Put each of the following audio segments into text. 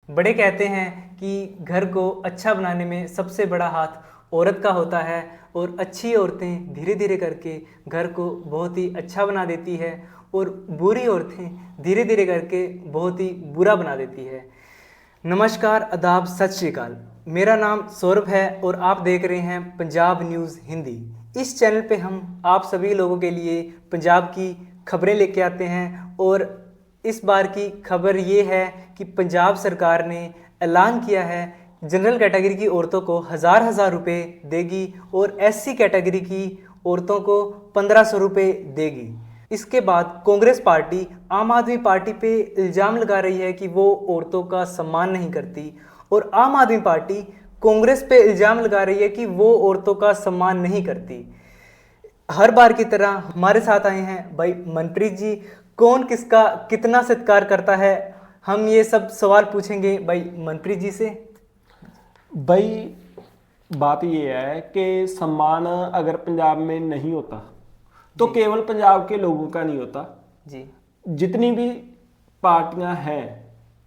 बड़े कहते हैं कि घर को अच्छा बनाने में सबसे बड़ा हाथ औरत का होता है और अच्छी औरतें धीरे धीरे करके घर को बहुत ही अच्छा बना देती है और बुरी औरतें धीरे धीरे करके बहुत ही बुरा बना देती है। नमस्कार, आदाब, सत श्री अकाल। मेरा नाम सौरभ है और आप देख रहे हैं पंजाब न्यूज़ हिंदी। इस चैनल पे हम आप सभी लोगों के लिए पंजाब की खबरें लेके आते हैं और इस बार की खबर ये है कि पंजाब सरकार ने ऐलान किया है जनरल कैटेगरी की औरतों को हज़ार रुपये देगी और एससी कैटेगरी की औरतों को 1500 रुपये देगी। इसके बाद कांग्रेस पार्टी आम आदमी पार्टी पे इल्ज़ाम लगा रही है कि वो औरतों का सम्मान नहीं करती और आम आदमी पार्टी कांग्रेस पे इल्ज़ाम लगा रही है कि वो औरतों का सम्मान नहीं करती। हर बार की तरह हमारे साथ आए हैं भाई मनप्रीत जी। कौन किसका कितना सत्कार करता है, हम ये सब सवाल पूछेंगे भाई मनप्रीत जी से। भाई बात ये है कि सम्मान अगर पंजाब में नहीं होता तो केवल पंजाब के लोगों का नहीं होता जी। जितनी भी पार्टियां हैं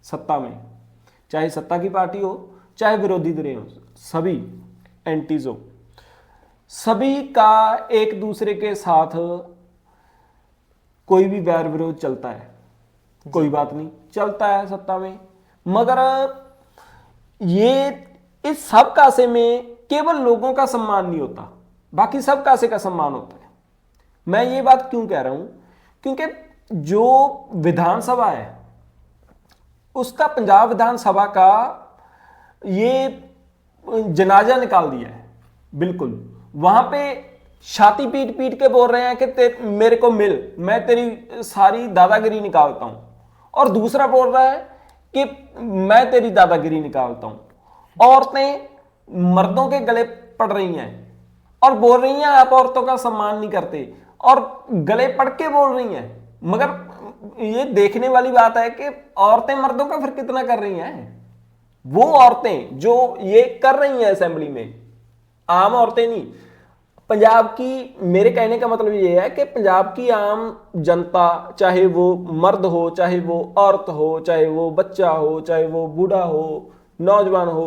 सत्ता में, चाहे सत्ता की पार्टी हो चाहे विरोधी धड़े हो, सभी एंटीज हो, सभी का एक दूसरे के साथ कोई भी बैर विरोध चलता है। कोई बात नहीं, चलता है सत्ता में, मगर ये इस सब कासे में केवल लोगों का सम्मान नहीं होता, बाकी सब कासे का सम्मान होता है। मैं ये बात क्यों कह रहा हूं, क्योंकि जो विधानसभा है उसका, पंजाब विधानसभा का ये जनाजा निकाल दिया है। बिल्कुल वहां पे छाती पीट पीट के बोल रहे हैं कि मेरे को मिल, मैं तेरी सारी दादागिरी निकालता हूं, और दूसरा बोल रहा है कि मैं तेरी दादागिरी निकालता हूं। औरतें मर्दों के गले पड़ रही हैं और बोल रही हैं आप औरतों का सम्मान नहीं करते, और गले पड़ के बोल रही हैं। मगर ये देखने वाली बात है कि औरतें मर्दों का फिर कितना कर रही हैं। वो औरतें जो ये कर रही हैं असेंबली में, आम औरतें नहीं, पंजाब की, मेरे कहने का मतलब ये है कि पंजाब की आम जनता, चाहे वो मर्द हो, चाहे वो औरत हो, चाहे वो बच्चा हो, चाहे वो बूढ़ा हो, नौजवान हो,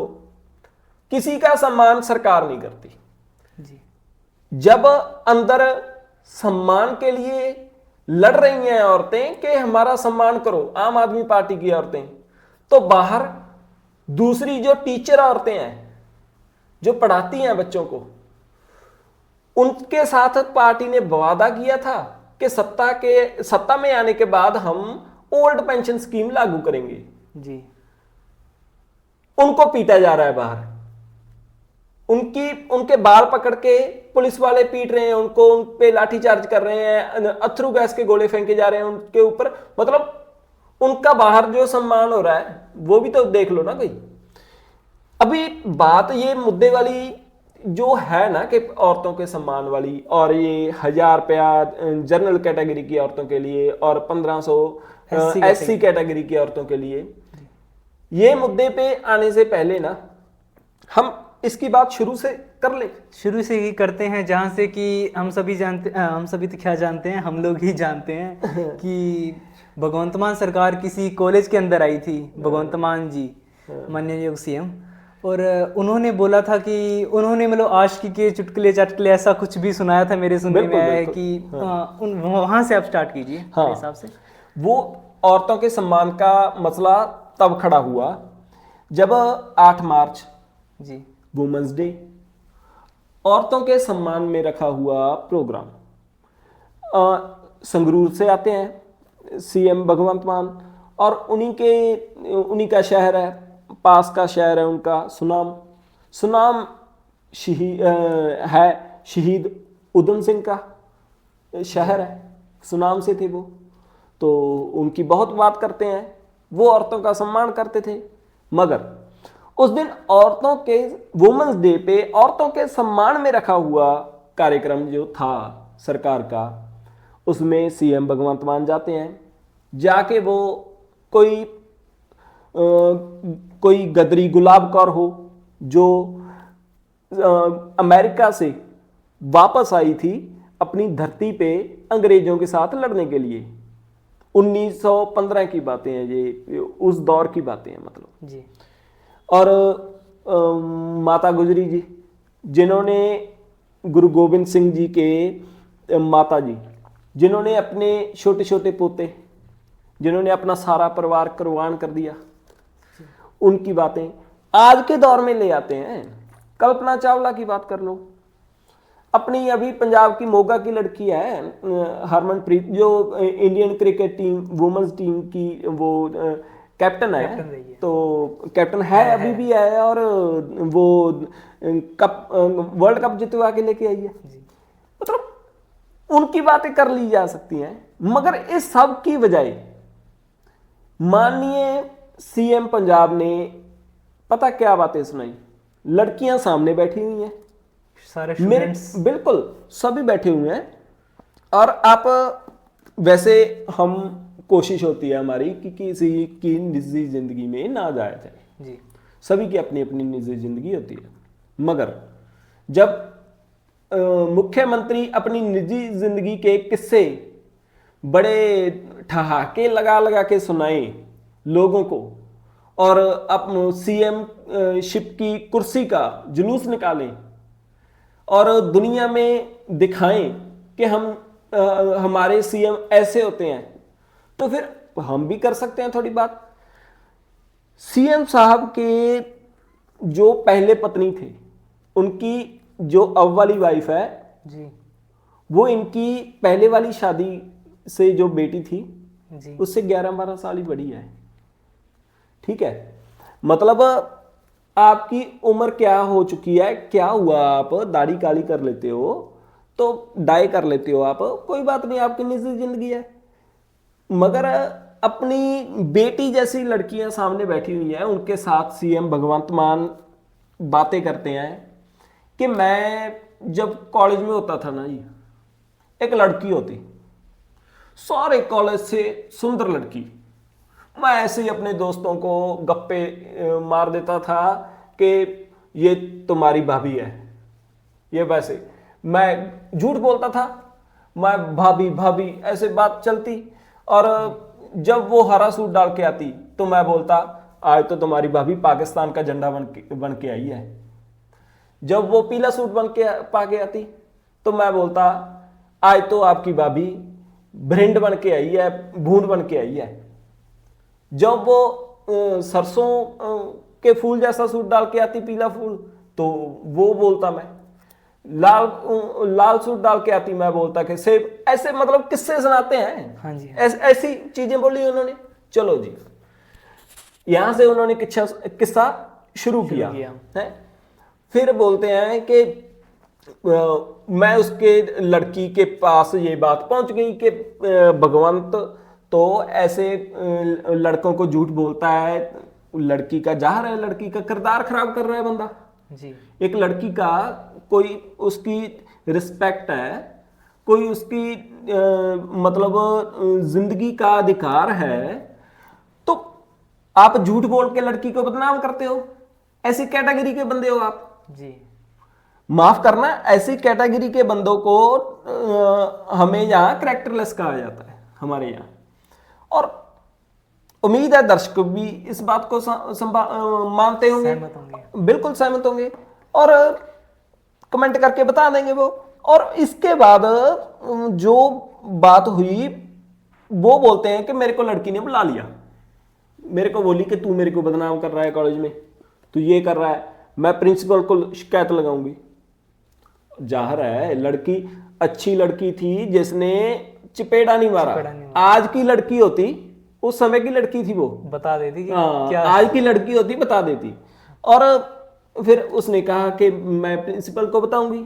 किसी का सम्मान सरकार नहीं करती। जी। जब अंदर सम्मान के लिए लड़ रही हैं औरतें कि हमारा सम्मान करो, आम आदमी पार्टी की औरतें, तो बाहर दूसरी जो टीचर औरतें हैं जो पढ़ाती हैं बच्चों को, उनके साथ पार्टी ने वादा किया था कि सत्ता में आने के बाद हम ओल्ड पेंशन स्कीम लागू करेंगे। जी। उनको पीटा जा रहा है बाहर, उनके बाल पकड़ के पुलिस वाले पीट रहे हैं उनको, उन पे लाठीचार्ज कर रहे हैं, अथरू गैस के गोले फेंके जा रहे हैं उनके ऊपर। मतलब उनका बाहर जो सम्मान हो रहा है वो भी तो देख लो ना भाई। अभी बात ये मुद्दे वाली जो है ना कि औरतों के सम्मान वाली, और ये 1000 रुपया जनरल कैटेगरी की औरतों के लिए और 1500 एससी कैटेगरी की औरतों के लिए, ये मुद्दे पे आने से पहले ना हम इसकी बात शुरू से कर ले। शुरू से ही करते हैं, जहाँ से कि हम सभी तो क्या जानते हैं, हम लोग ही जानते हैं कि भगवंत मान सरकार किसी कॉलेज के अंदर आई थी, भगवंत मान जी माननीय सीएम, और उन्होंने बोला था कि उन्होंने मतलब आशिकी के चुटकुले चटकुले ऐसा कुछ भी सुनाया था, मेरे सुनने में आया है कि वहाँ से आप स्टार्ट कीजिए। हाँ, मेरे हिसाब से वो औरतों के सम्मान का मसला तब खड़ा हुआ जब 8 मार्च जी, वुमेन्स डे, औरतों के सम्मान में रखा हुआ प्रोग्राम, संगरूर से आते हैं सीएम भगवंत मान, और उन्हीं का शहर है, पास का शहर है उनका सुनाम है, शहीद उधम सिंह का शहर है, सुनाम से थे वो, तो उनकी बहुत बात करते हैं। वो औरतों का सम्मान करते थे, मगर उस दिन औरतों के वुमेन्स डे पे औरतों के सम्मान में रखा हुआ कार्यक्रम जो था सरकार का, उसमें सीएम भगवंत मान जाते हैं, जाके वो कोई गदरी गुलाब कौर हो जो अमेरिका से वापस आई थी अपनी धरती पे अंग्रेजों के साथ लड़ने के लिए, 1915 की बातें हैं, ये उस दौर की बातें हैं मतलब। जी और माता गुजरी जी, जिन्होंने गुरु गोविंद सिंह जी के माता जी, जिन्होंने अपने छोटे छोटे पोते, जिन्होंने अपना सारा परिवार कुर्बान कर दिया, उनकी बातें आज के दौर में ले आते हैं। कल्पना चावला की बात कर लो, अपनी अभी पंजाब की मोगा की लड़की है हरमनप्रीत, जो Indian cricket team women's team की वो कैप्टन है, कैप्टन रही है। तो कैप्टन है अभी भी है, और वो कप वर्ल्ड कप जितवा के लेके आई है। जी मतलब उनकी बातें कर ली जा सकती हैं, मगर इस सब की बजाय माननीय सीएम पंजाब ने पता क्या बातें सुनाई। लड़कियां सामने बैठी हुई हैं, सारे मेरे स्टूडेंट्स। बिल्कुल सभी बैठे हुए हैं, और आप वैसे हम कोशिश होती है हमारी कि किसी की निजी जिंदगी में ना जाया जाए, जी सभी की अपनी अपनी निजी जिंदगी होती है, मगर जब मुख्यमंत्री अपनी निजी जिंदगी के किस्से बड़े ठहाके लगा लगा के सुनाए लोगों को, और अब सीएम शिप की कुर्सी का जुलूस निकालें और दुनिया में दिखाएं कि हम हमारे सीएम ऐसे होते हैं, तो फिर हम भी कर सकते हैं थोड़ी बात। सीएम साहब के जो पहले पत्नी थे, उनकी जो अब वाली वाइफ है, जी वो इनकी पहले वाली शादी से जो बेटी थी जी उससे 11-12 साल ही बड़ी है। ठीक है, मतलब आपकी उम्र क्या हो चुकी है, क्या हुआ, आप दाढ़ी काली कर लेते हो तो डाई कर लेते हो, आप कोई बात नहीं, आपकी निजी जिंदगी है, मगर अपनी बेटी जैसी लड़कियां सामने बैठी हुई हैं, उनके साथ सीएम भगवंत मान बातें करते हैं कि मैं जब कॉलेज में होता था ना जी, एक लड़की होती, सारे कॉलेज से सुंदर लड़की, मैं ऐसे ही अपने दोस्तों को गप्पे मार देता था कि ये तुम्हारी भाभी है, ये वैसे मैं झूठ बोलता था, मैं भाभी भाभी ऐसे बात चलती, और जब वो हरा सूट डाल के आती तो मैं बोलता आज तो तुम्हारी भाभी पाकिस्तान का झंडा बन के आई है। जब वो पीला सूट बन के पा के आती तो मैं बोलता आज तो आपकी भाभी भिंड बन के आई है, भून बन के आई है। जब वो सरसों के फूल जैसा सूट डाल के आती, पीला फूल, तो वो बोलता मैं, लाल सूट डाल के आती मैं बोलता कि सेब, ऐसे मतलब किस्से सुनाते हैं। हाँ जी, ऐसी चीजें बोली उन्होंने। चलो जी, यहां से उन्होंने किस्सा शुरू किया है। फिर बोलते हैं कि मैं उसके लड़की के पास ये बात पहुंच गई कि भगवंत तो ऐसे लड़कों को झूठ बोलता है, लड़की का जाहिर है लड़की का किरदार खराब कर रहा है बंदा जी। एक लड़की का कोई उसकी रिस्पेक्ट है, कोई उसकी मतलब जिंदगी का अधिकार है, तो आप झूठ बोल के लड़की को बदनाम करते हो। ऐसी कैटेगरी के बंदे हो आप जी। माफ करना, ऐसी कैटेगरी के बंदों को हमें यहाँ कैरेक्टरलेस कहा जाता है हमारे यहाँ। और उम्मीद है दर्शक भी इस बात को मानते होंगे, बिल्कुल सहमत होंगे, और कमेंट करके बता देंगे वो। और इसके बाद जो बात हुई वो बोलते हैं कि मेरे को लड़की ने बुला लिया, मेरे को बोली कि तू मेरे को बदनाम कर रहा है कॉलेज में, तू ये कर रहा है, मैं प्रिंसिपल को शिकायत लगाऊंगी। जाहिर है लड़की अच्छी लड़की थी जिसने चिपेड़ा नहीं मारा। आज की लड़की होती, उस समय की लड़की थी, वो बता देती क्या आज की लड़की होती बता देती। और फिर उसने कहा कि मैं प्रिंसिपल को बताऊंगी।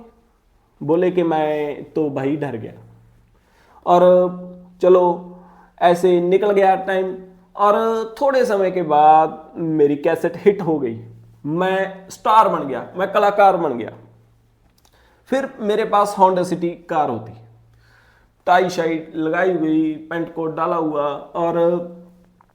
बोले कि मैं तो भाई डर गया। और चलो ऐसे निकल गया टाइम, और थोड़े समय के बाद मेरी कैसेट हिट हो गई, मैं स्टार बन गया, मैं कलाकार बन गया। फिर मेरे पास होंडा सिटी कार होती, टाई शाई लगाई हुई, पैंट कोट डाला हुआ, और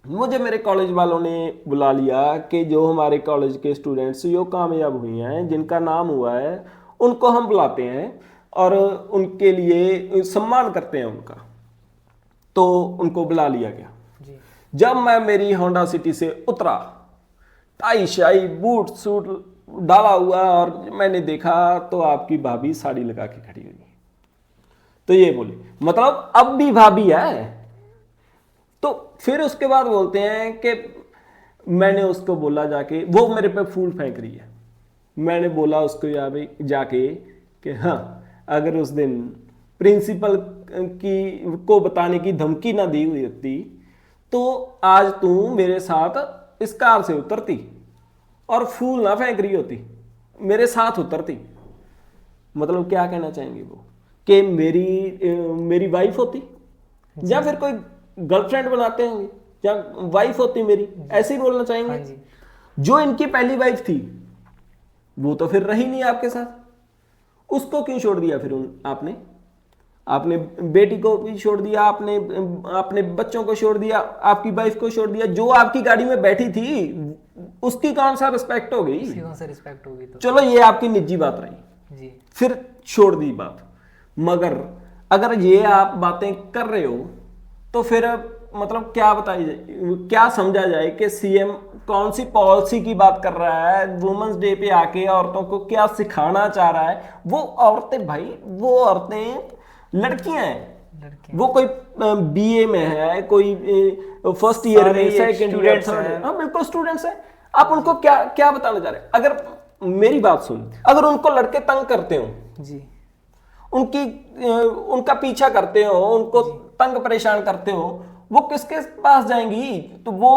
मुझे मेरे कॉलेज वालों ने बुला लिया कि जो हमारे कॉलेज के स्टूडेंट्स जो कामयाब हुए हैं, जिनका नाम हुआ है, उनको हम बुलाते हैं और उनके लिए सम्मान करते हैं उनका। तो उनको बुला लिया गया। जी जब मैं मेरी होंडा सिटी से उतरा, टाई शाई बूट सूट डाला हुआ, और मैंने देखा तो आपकी भाभी साड़ी लगा के खड़ी हुई। तो ये बोली, मतलब अब भी भाभी है। तो फिर उसके बाद बोलते हैं कि मैंने उसको बोला जाके, वो मेरे पे फूल फेंक रही है, मैंने बोला उसको जाके कि हाँ, अगर उस दिन प्रिंसिपल की को बताने की धमकी ना दी हुई होती तो आज तू मेरे साथ इस कार से उतरती और फूल ना फेंक रही होती, मेरे साथ उतरती। मतलब क्या कहना चाहेंगे वो, कि मेरी वाइफ होती, या फिर कोई गर्लफ्रेंड बनाते होंगे, या वाइफ होती मेरी, ऐसे ही बोलना चाहेंगे। हाँ जी। जो इनकी पहली वाइफ थी वो तो फिर रही नहीं आपके साथ, उसको क्यों छोड़ दिया फिर आपने बेटी को भी छोड़ दिया, आपने अपने बच्चों को छोड़ दिया, आपकी वाइफ को छोड़ दिया, जो आपकी गाड़ी में बैठी थी उसकी कौन सा रिस्पेक्ट हो गई? उसकी कौन सा रिस्पेक्ट होगी? तो चलो ये आपकी निजी बात रही, जी फिर छोड़ दी बात। मगर अगर ये आप बातें कर रहे हो तो फिर मतलब क्या बताई जाए, क्या समझा जाए कि सीएम कौन सी पॉलिसी की बात कर रहा है, वुमेन्स डे पे आके औरतों को क्या सिखाना चाह रहा है? वो औरतें भाई, वो औरतें लड़कियां हैं, लड़के वो कोई बीए में है, कोई फर्स्ट ईयर सारे में, सेकंड ईयर, students थर्ड, हैं। हाँ बिल्कुल स्टूडेंट्स हैं। आप उनको क्या क्या बताना चाह रहे हैं? अगर मेरी बात सुन, अगर उनको लड़के तंग करते हो, जी उनका पीछा करते हो, उनको तंग परेशान करते हो, वो किसके पास जाएंगी? तो वो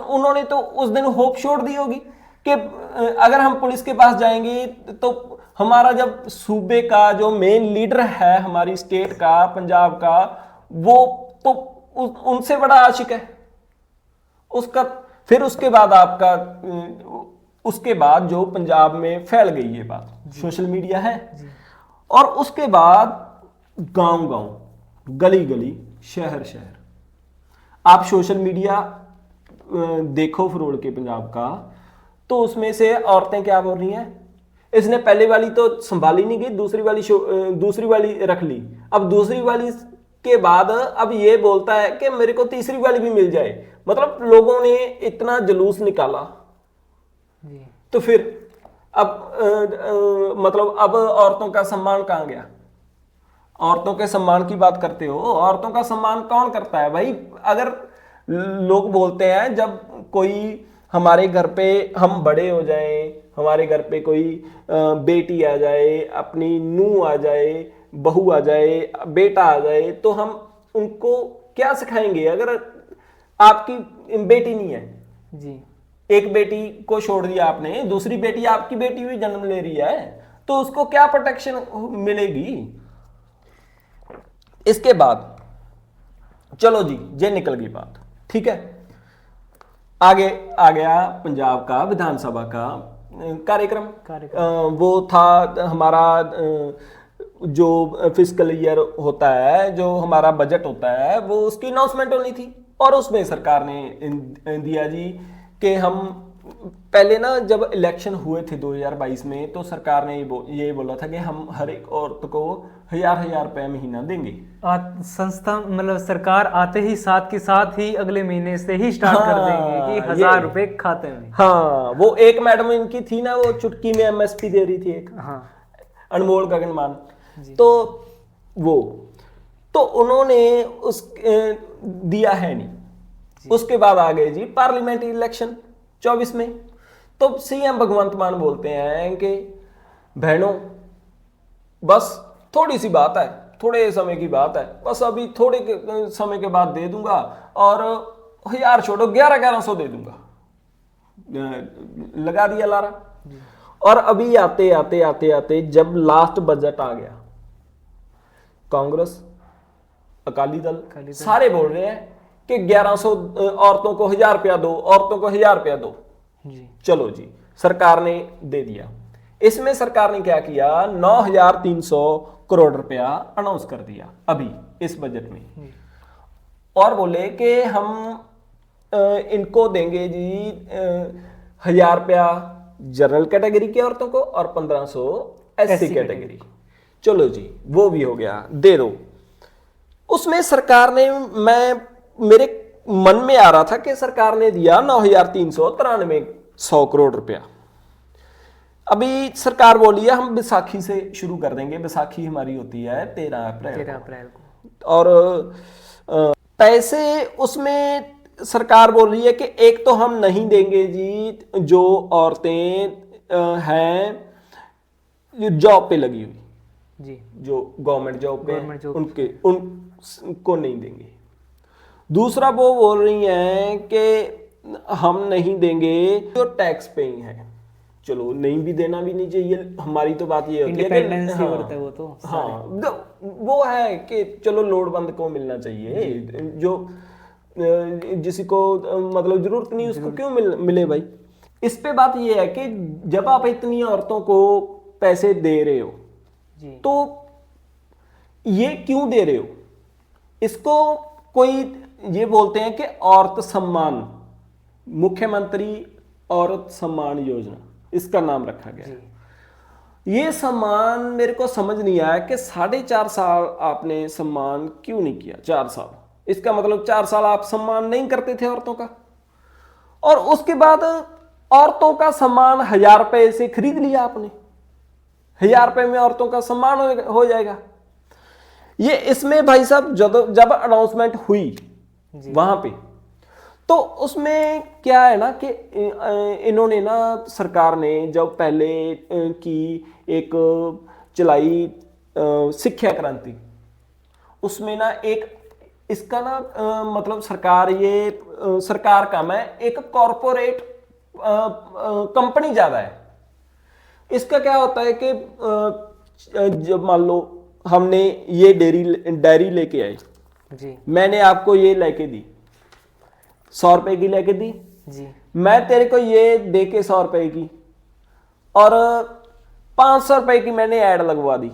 उन्होंने तो उस दिन होप छोड़ दी होगी कि अगर हम पुलिस के पास जाएंगे तो हमारा जब सूबे का जो मेन लीडर है हमारी स्टेट का, पंजाब का, वो तो उनसे बड़ा आशिक है उसका। फिर उसके बाद आपका उसके बाद जो पंजाब में फैल गई ये बात, सोशल मीडिया है, और उसके बाद गांव गांव, गली गली, शहर शहर, आप सोशल मीडिया देखो फरोड़ के पंजाब का, तो उसमें से औरतें क्या बोल रही हैं, इसने पहले वाली तो संभाली नहीं गई, दूसरी वाली रख ली, अब दूसरी वाली के बाद अब ये बोलता है कि मेरे को तीसरी वाली भी मिल जाए। मतलब लोगों ने इतना जुलूस निकाला, जी तो फिर मतलब अब औरतों का सम्मान कहाँ गया? औरतों के सम्मान की बात करते हो, औरतों का सम्मान कौन करता है भाई? अगर लोग बोलते हैं जब कोई हमारे घर पे हम बड़े हो जाएं, हमारे घर पे कोई बेटी आ जाए, अपनी नूह आ जाए, बहू आ जाए, बेटा आ जाए, तो हम उनको क्या सिखाएंगे? अगर आपकी बेटी नहीं है, जी एक बेटी को छोड़ दिया आपने, दूसरी बेटी आपकी बेटी भी जन्म ले रही है, तो उसको क्या प्रोटेक्शन मिलेगी? इसके बाद चलो जी, ये निकल गई बात, ठीक है। आगे आ गया पंजाब का विधानसभा का कार्यक्रम। वो था हमारा जो फिस्कल ईयर होता है, जो हमारा बजट होता है, वो उसकी अनाउंसमेंट होनी थी, और उसमें सरकार ने दिया जी कि हम पहले ना जब इलेक्शन हुए थे 2022 में, तो सरकार ने ये बोला था कि हम हर एक औरत को 1000 रुपए महीना देंगे। संस्था मतलब सरकार आते ही साथ के साथ ही अगले महीने से ही स्टार्ट कर देंगे कि 1000 रुपए खाते में। हाँ, वो एक मैडम इनकी थी ना, वो चुटकी में एमएसपी दे रही थी एक, हाँ अनमोल गगनमान, तो उन्होंने उस दिया है नहीं। उसके बाद आ गए जी पार्लियामेंट्री इलेक्शन 24 में, तो सीएम भगवंत मान बोलते हैं कि बहनों बस थोड़ी सी बात है, थोड़े समय की बात है, बस अभी थोड़े समय के बाद दे दूंगा, और 1000 छोड़ो 1100 दे दूंगा, लगा दिया लारा। और अभी आते आते आते आते जब लास्ट बजट आ गया, कांग्रेस, अकाली दल सारे बोल रहे हैं कि 1100 औरतों को 1000 रुपया दो, औरतों को 1000 रुपया दो जी। चलो जी, सरकार ने दे दिया। इसमें सरकार ने क्या किया, 9300 करोड़ रुपया अनाउंस कर दिया अभी इस बजट में, और बोले कि हम इनको देंगे जी 1000 रुपया जनरल कैटेगरी की औरतों को और 1500 एससी कैटेगरी। चलो जी, वो भी हो गया, दे दो। उसमें सरकार ने, मेरे मन में आ रहा था कि सरकार ने दिया 9,393 100 करोड़ रुपया। अभी सरकार बोली है हम बैसाखी से शुरू कर देंगे, बैसाखी हमारी होती है 13 अप्रैल 13 अप्रैल को। और पैसे उसमें सरकार बोल रही है कि एक तो हम नहीं देंगे जी जो औरतें हैं जॉब पे लगी हुई, जी जो गवर्नमेंट जॉब पे गवर्नमेंट जॉब उनको नहीं देंगे। दूसरा वो बोल रही हैं कि हम नहीं देंगे जो टैक्स पेइंग है। चलो नहीं भी देना भी नहीं चाहिए, हमारी तो बात ये होती है इंडिपेंडेंस कि होता है वो तो वो है कि चलो लोड़वंद को मिलना चाहिए, जो जिसी को मतलब जरूरत नहीं उसको क्यों मिले भाई। इस पे बात ये है कि जब आप इतनी औरतों को पैसे दे रहे हो जी, तो ये क्यों दे रहे हो। इसको कोई ये बोलते हैं कि औरत सम्मान, मुख्यमंत्री औरत सम्मान योजना इसका नाम रखा गया। ये सम्मान मेरे को समझ नहीं आया कि 4.5 साल आपने सम्मान क्यों नहीं किया। 4 साल, इसका मतलब 4 साल आप सम्मान नहीं करते थे औरतों का, और उसके बाद औरतों का सम्मान 1,000 रुपए से खरीद लिया आपने। 1,000 रुपए में औरतों का सम्मान हो जाएगा। ये इसमें भाई साहब जब अनाउंसमेंट हुई वहां पे, तो उसमें क्या है ना कि इन्होंने ना, सरकार ने जब पहले की एक चलाई शिक्षा क्रांति, उसमें ना एक इसका ना मतलब सरकार का मैं एक कॉरपोरेट कंपनी ज्यादा है। इसका क्या होता है कि जब मान लो हमने ये डायरी लेके आए जी, मैंने आपको ये लेके दी 100 रुपए की लेके दी जी, मैं तेरे को ये दे के 100 रुपए की, और 500 रुपए की मैंने ऐड लगवा दी,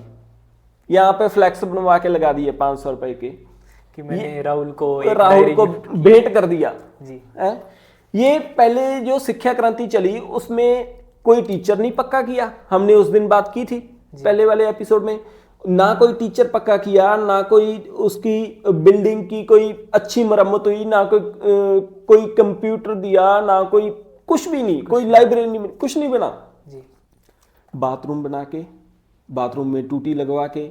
यहाँ पे फ्लैक्स बनवा के लगा दिए 500 रुपए के कि मैंने राहुल को भेंट कर दिया जी। है। ये पहले जो शिक्षा क्रांति चली उसमें कोई टीचर नहीं पक्का किया, हमने उस दिन बात की थी पहले वाले एपिसोड में। ना कोई टीचर पक्का किया, ना कोई उसकी बिल्डिंग की कोई अच्छी मरम्मत हुई, ना कोई कंप्यूटर दिया, ना कोई कुछ भी नहीं, कोई लाइब्रेरी नहीं, कुछ नहीं बना जी। बाथरूम बना के, बाथरूम में टूटी लगवा के,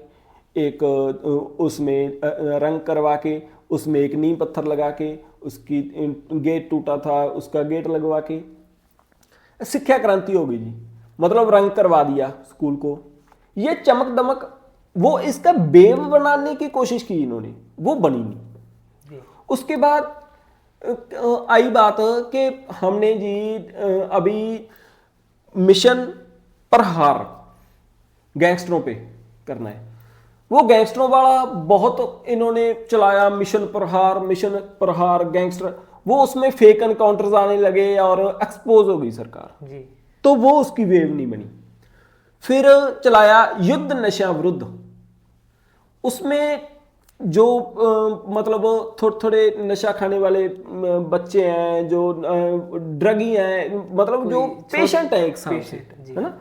एक उसमें रंग करवा के, उसमें एक नींव पत्थर लगा के, उसकी गेट टूटा था उसका गेट लगवा के शिक्षा क्रांति हो गई जी। मतलब रंग करवा दिया स्कूल को। ये चमक दमक, वो इसका बेव बनाने की कोशिश की इन्होंने, वो बनी नहीं। उसके बाद आई बात कि हमने जी अभी मिशन प्रहार गैंगस्टरों पे करना है। वो गैंगस्टरों वाला बहुत इन्होंने चलाया, मिशन प्रहार गैंगस्टर, वो उसमें फेक एनकाउंटर्स आने लगे और एक्सपोज हो गई सरकार जी। तो वो उसकी वेव नहीं बनी। फिर चलाया युद्ध नशा विरुद्ध, उसमें जो मतलब थोड़े थोड़े नशा खाने वाले बच्चे हैं, जो ड्रगी हैं, मतलब जो पेशेंट है एक साथ से, है ना,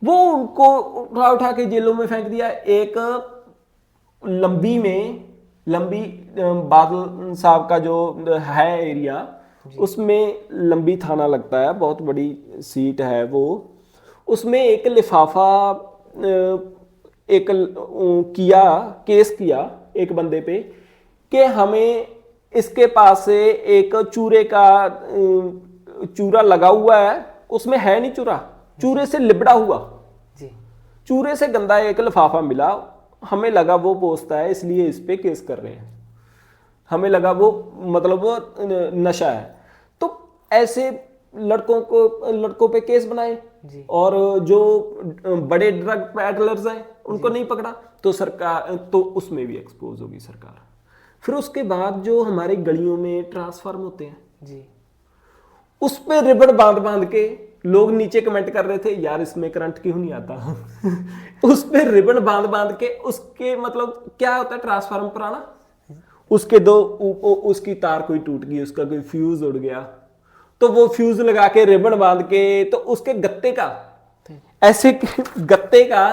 वो उनको उठा उठा के जेलों में फेंक दिया। एक लंबी बादल साहब का जो है एरिया, उसमें लंबी थाना लगता है, बहुत बड़ी सीट है वो। उसमें एक लिफाफा केस किया एक बंदे पे कि हमें इसके पास से एक चूरा लगा हुआ है, उसमें है नहीं चूरा, चूरे से लिबड़ा हुआ जी, चूरे से गंदा एक लिफाफा मिला, हमें लगा वो पोस्ता है इसलिए इस पे केस कर रहे हैं, हमें लगा वो मतलब वो नशा है। तो ऐसे लड़कों पे केस बनाए जी। और जो बड़े ड्रग पैडलर्स हैं उनको नहीं पकड़ा, तो सरकार तो उसमें भी एक्सपोज होगी सरकार। फिर उसके बाद जो हमारे गलियों में ट्रांसफार्म होते हैं जी, उस पे रिबन बांध के लोग नीचे कमेंट कर रहे थे यार इसमें करंट क्यों नहीं आता उस पे रिबन बांध के, उसके मतलब क्या होता है ट्रांसफार्मर पुराना, उसके उसकी तार कोई टूट गई, उसका कोई फ्यूज उड़ गया, तो वो फ्यूज लगा के रिबन बांध के, तो उसके गत्ते का ऐसे गत्ते का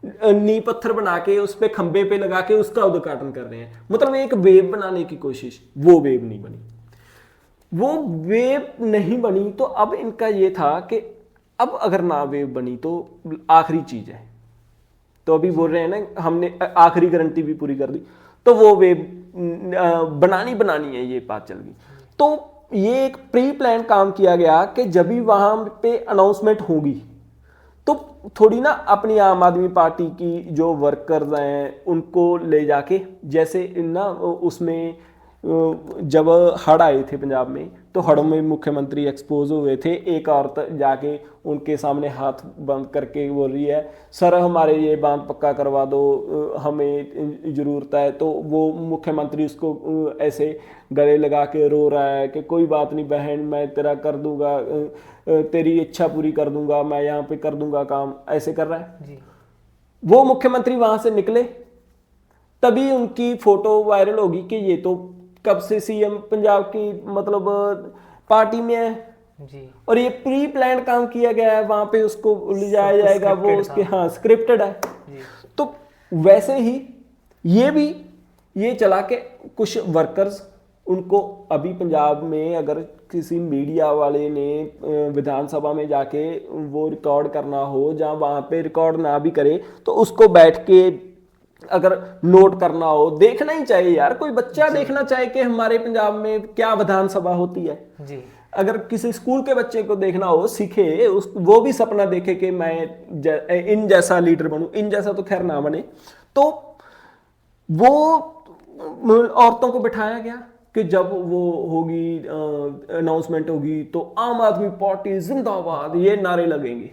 नींव पत्थर बना के उस पे खंबे पे लगा के उसका उद्घाटन कर रहे हैं, मतलब एक वेव बनाने की कोशिश, वो वेव नहीं बनी। वो वेव नहीं बनी तो अब इनका ये था कि अब अगर ना वेव बनी तो आखिरी चीज है, तो अभी बोल रहे हैं ना हमने आखिरी गारंटी भी पूरी कर दी, तो वो वेव बनानी है, ये बात चल गई। तो ये एक प्री प्लान काम किया गया कि जब भी वहां पे अनाउंसमेंट होगी तो थोड़ी ना अपनी आम आदमी पार्टी की जो वर्कर्स हैं उनको ले जाके, जैसे ना उसमें जब हड़ आए थे पंजाब में, तो हड़ों में मुख्यमंत्री एक्सपोज हुए थे, एक औरत जाके उनके सामने हाथ बंद करके बोल रही है सर हमारे ये बांध पक्का करवा दो, हमें ज़रूरत है। तो वो मुख्यमंत्री उसको ऐसे गले लगा के रो रहा है कि कोई बात नहीं बहन, मैं तेरा कर दूंगा, तेरी इच्छा पूरी कर दूंगा, मैं यहाँ पे कर दूंगा काम, ऐसे कर रहा है जी। वो मुख्यमंत्री वहां से निकले तभी उनकी फोटो वायरल होगी कि ये तो कब से सीएम पंजाब की मतलब पार्टी में है जी। और ये प्री प्लान काम किया गया है, वहां पे उसको ले जाया सब जाएगा, वो scripted उसके था। हाँ स्क्रिप्टेड है। जी। तो वैसे ही ये भी ये चला के कुछ वर्कर्स उनको अभी पंजाब में अगर किसी मीडिया वाले ने विधानसभा में जाके वो रिकॉर्ड करना हो, जहाँ वहाँ पे रिकॉर्ड ना भी करे तो उसको बैठ के अगर नोट करना हो, देखना ही चाहिए यार, कोई बच्चा देखना चाहिए कि हमारे पंजाब में क्या विधानसभा होती है। जी। अगर किसी स्कूल के बच्चे को देखना हो, सीखे वो भी सपना देखे कि मैं इन जैसा लीडर बनूं, इन जैसा तो खैर ना बने। तो वो औरतों को बिठाया गया कि जब वो होगी अनाउंसमेंट होगी तो आम आदमी पार्टी जिंदाबाद ये नारे लगेंगे।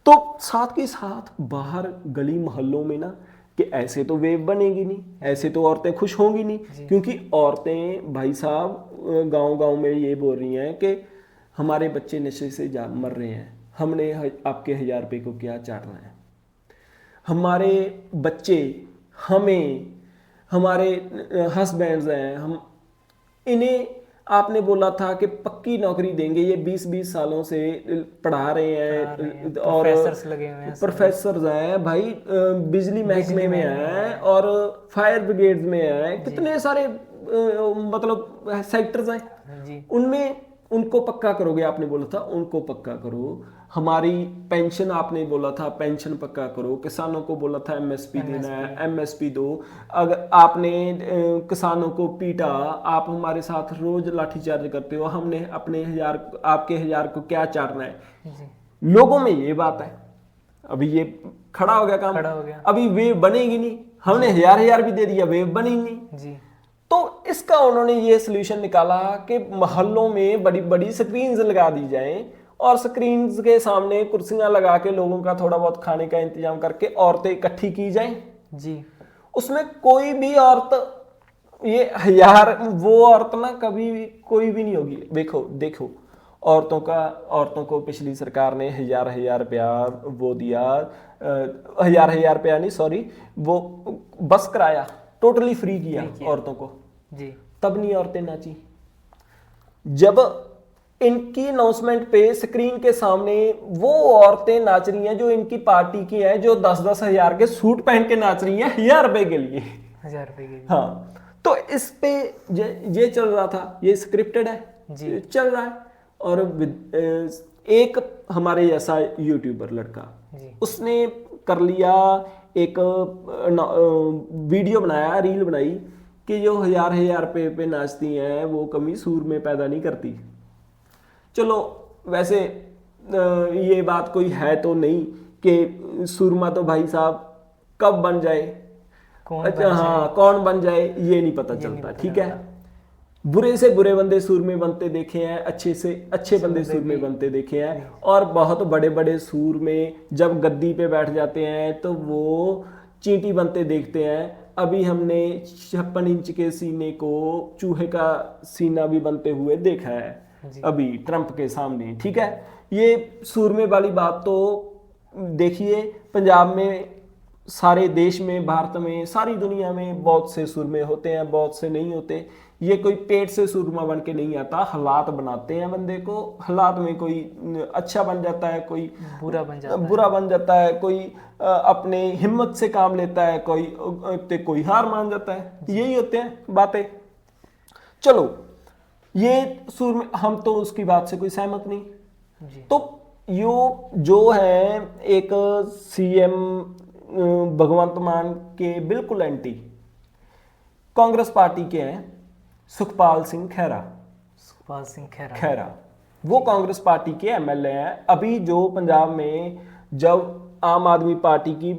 तो साथ के साथ बाहर गली मोहल्लों में ना कि ऐसे तो वेव बनेगी नहीं, ऐसे तो औरतें खुश होंगी नहीं, क्योंकि औरतें भाई साहब गांव-गांव में ये बोल रही हैं कि हमारे बच्चे नशे से मर रहे हैं, हमने आपके 1000 रुपये को क्या चाटना है, हमारे बच्चे हमें हमारे हस्बैंड्स हैं, हम इन्हें आपने बोला था कि पक्की नौकरी देंगे, ये 20-20 सालों से पढ़ा रहे हैं और प्रोफेसर्स लगे हुए हैं, प्रोफेसर्स हैं भाई, बिजली महकमे में हैं और फायर ब्रिगेड में हैं, कितने सारे मतलब सेक्टर्स हैं जी। उनमें उनको पक्का करोगे, आपने बोला था उनको पक्का करो, हमारी पेंशन आपने बोला था पेंशन पक्का करो, किसानों को बोला था एमएसपी देना है, एमएसपी दो। अगर आपने किसानों को पीटा, आप हमारे साथ रोज लाठीचार्ज करते हो, हमने अपने 1000 आपके 1000 को क्या चाटना है। जी। लोगों में ये बात है, अभी ये खड़ा हो गया काम, खड़ा हो गया। अभी वेव बनेगी नहीं, हमने 1000 भी दे दिया, वेव बनी नहीं। जी। तो इसका उन्होंने ये सोल्यूशन निकाला कि मोहल्लों में बड़ी बड़ी स्क्रीन्स लगा दी जाएं और स्क्रीन्स के सामने कुर्सियां लगा के लोगों का थोड़ा बहुत खाने का इंतजाम करके औरतें इकट्ठी की जाएं। जी। उसमें कोई भी औरत ये 1000 वो औरत ना कभी भी कोई भी नहीं होगी। देखो औरतों को पिछली सरकार ने 1000 रुपया वो दिया, 1000 रुपया नहीं सॉरी, वो बस किराया टोटली फ्री किया औरतों को। जी। तब नहीं औरतें नाची। जब इनकी अनाउंसमेंट पे स्क्रीन के सामने वो औरतें नाच रही हैं जो इनकी पार्टी की हैं, जो 10-10 हजार के सूट पहन के नाच रही हैं 1000 रुपए के लिए। 1000 रुपए के लिए। हाँ, तो इस पे ये चल रहा था, ये स्क्रिप्टेड है जी। चल रहा है। और एक हमारे जैसा यूट्यूबर लड़का, उसने कर लिया एक वीडियो बनाया, रील बनाई कि जो 1000 रुपए पे नाचती हैं वो कभी सूर में पैदा नहीं करती। चलो वैसे ये बात कोई है तो नहीं कि सुरमा तो भाई साहब कब बन जाए, अच्छा हाँ कौन बन जाए ये नहीं पता चलता, ठीक है। बुरे से बुरे बंदे सूर में बनते देखे हैं, अच्छे से अच्छे बंदे सूर में बनते देखे हैं, और बहुत बड़े बड़े सूर में जब गद्दी पे बैठ जाते हैं तो वो चींटी बनते देखते हैं। अभी हमने 56 इंच के सीने को चूहे का सीना भी बनते हुए देखा है अभी ट्रंप के सामने, ठीक है। ये सूरमे वाली बात तो देखिए पंजाब में सारे देश में, भारत में, सारी दुनिया में बहुत से सूरमे होते हैं, बहुत से नहीं होते। ये कोई पेट से सूरमा बन के नहीं आता, हालात बनाते हैं बंदे को। हालात में कोई अच्छा बन जाता है, कोई बुरा बन जाता है, कोई अपने हिम्मत से काम लेता है, कोई हार मान जाता है। यही होते हैं बातें। चलो, ये सूरमे, हम तो उसकी बात से कोई सहमत नहीं। जी। तो जो है एक सीएम भगवंत मान के बिल्कुल एंटी कांग्रेस पार्टी के हैं सुखपाल सिंह खैरा। वो कांग्रेस पार्टी के एमएलए हैं। अभी जो पंजाब में जब आम आदमी पार्टी की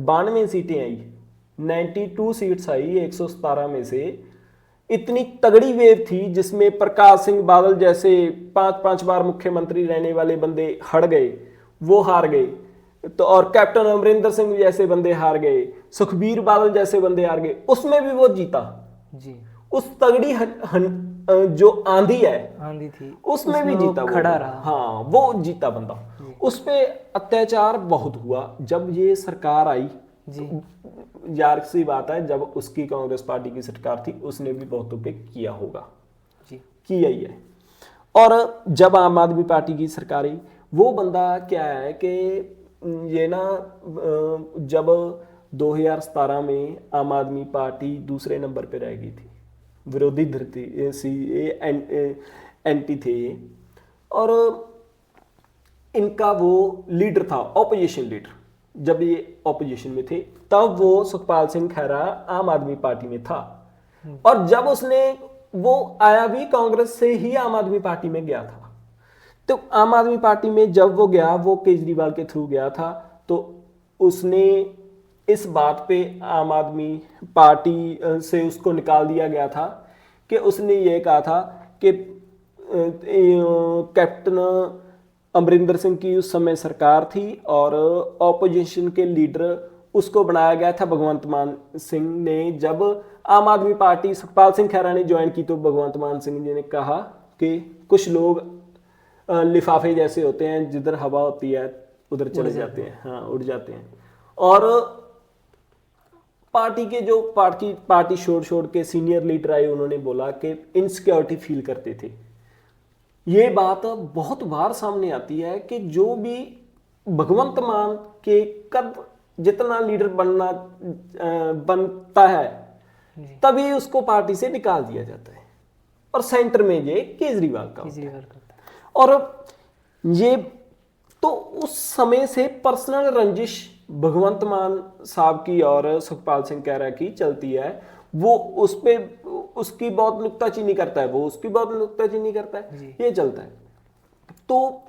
92 सीटें आई, 92 सीट्स आई 117 में से, इतनी तगड़ी वेव थी जिसमें प्रकाश सिंह बादल जैसे 5 बार मुख्यमंत्री रहने वाले बंदे हट गए, वो हार गए। तो और कैप्टन अमरिंदर सिंह जैसे बंदे हार गए, सुखबीर बादल जैसे बंदे हार गए, उसमें भी वो जीता। जी। उस तगड़ी जो आंधी थी, उसमें भी जीता, खड़ा रहा। हाँ, वो जीता बंदा। उस पे अत्याचार बहुत हुआ। जब ये सरकार आई, जी, यार सी बात है, जब उसकी कांग्रेस पार्टी की सरकार थी, उसने भी बहुतों पे किया होगा, जी, किया ही है। और जब आम आदमी पार्टी की सरकार आई, वो बंदा क्या है कि ये ना, जब 2017 में आम आदमी पार्टी दूसरे नंबर पे रह गई थी, विरोधी धरती एंटी थे, और इनका वो लीडर था, ऑपोजिशन लीडर। जब ये ऑपोजिशन में थे, तब वो सुखपाल सिंह खैरा आम आदमी पार्टी में था। और जब वो आया भी कांग्रेस से ही आम आदमी पार्टी में गया था। तो आम आदमी पार्टी में जब वो गया, वो केजरीवाल के थ्रू गया था। तो उसने इस बात पे आम आदमी पार्टी से उसको निकाल दिया गया था कि उसने ये कहा था कि कैप्टन अमरिंदर सिंह की उस समय सरकार थी और ऑपोजिशन के लीडर उसको बनाया गया था भगवंत मान सिंह ने। जब आम आदमी पार्टी सुखपाल सिंह खैरा ने ज्वाइन की, तो भगवंत मान सिंह जी ने कहा कि कुछ लोग लिफाफे जैसे होते हैं, जिधर हवा होती है उधर चले जाते हैं, हाँ, उड़ जाते हैं। और पार्टी के जो पार्टी छोड़ के सीनियर लीडर आए, उन्होंने बोला कि इनसिक्योरिटी फील करते थे। ये बात बहुत बार सामने आती है कि जो भी भगवंत मान के कद जितना लीडर बनता है, तभी उसको पार्टी से निकाल दिया जाता है। और सेंटर में ये केजरीवाल का होता है। और ये तो उस समय से पर्सनल रंजिश भगवंत मान साहब की और सुखपाल सिंह खैरा की चलती है। वो उस पे उसकी बहुत नुक्ताचीनी करता है, वो उसकी बहुत नुक्ताचीनी करता है, ये चलता है। तो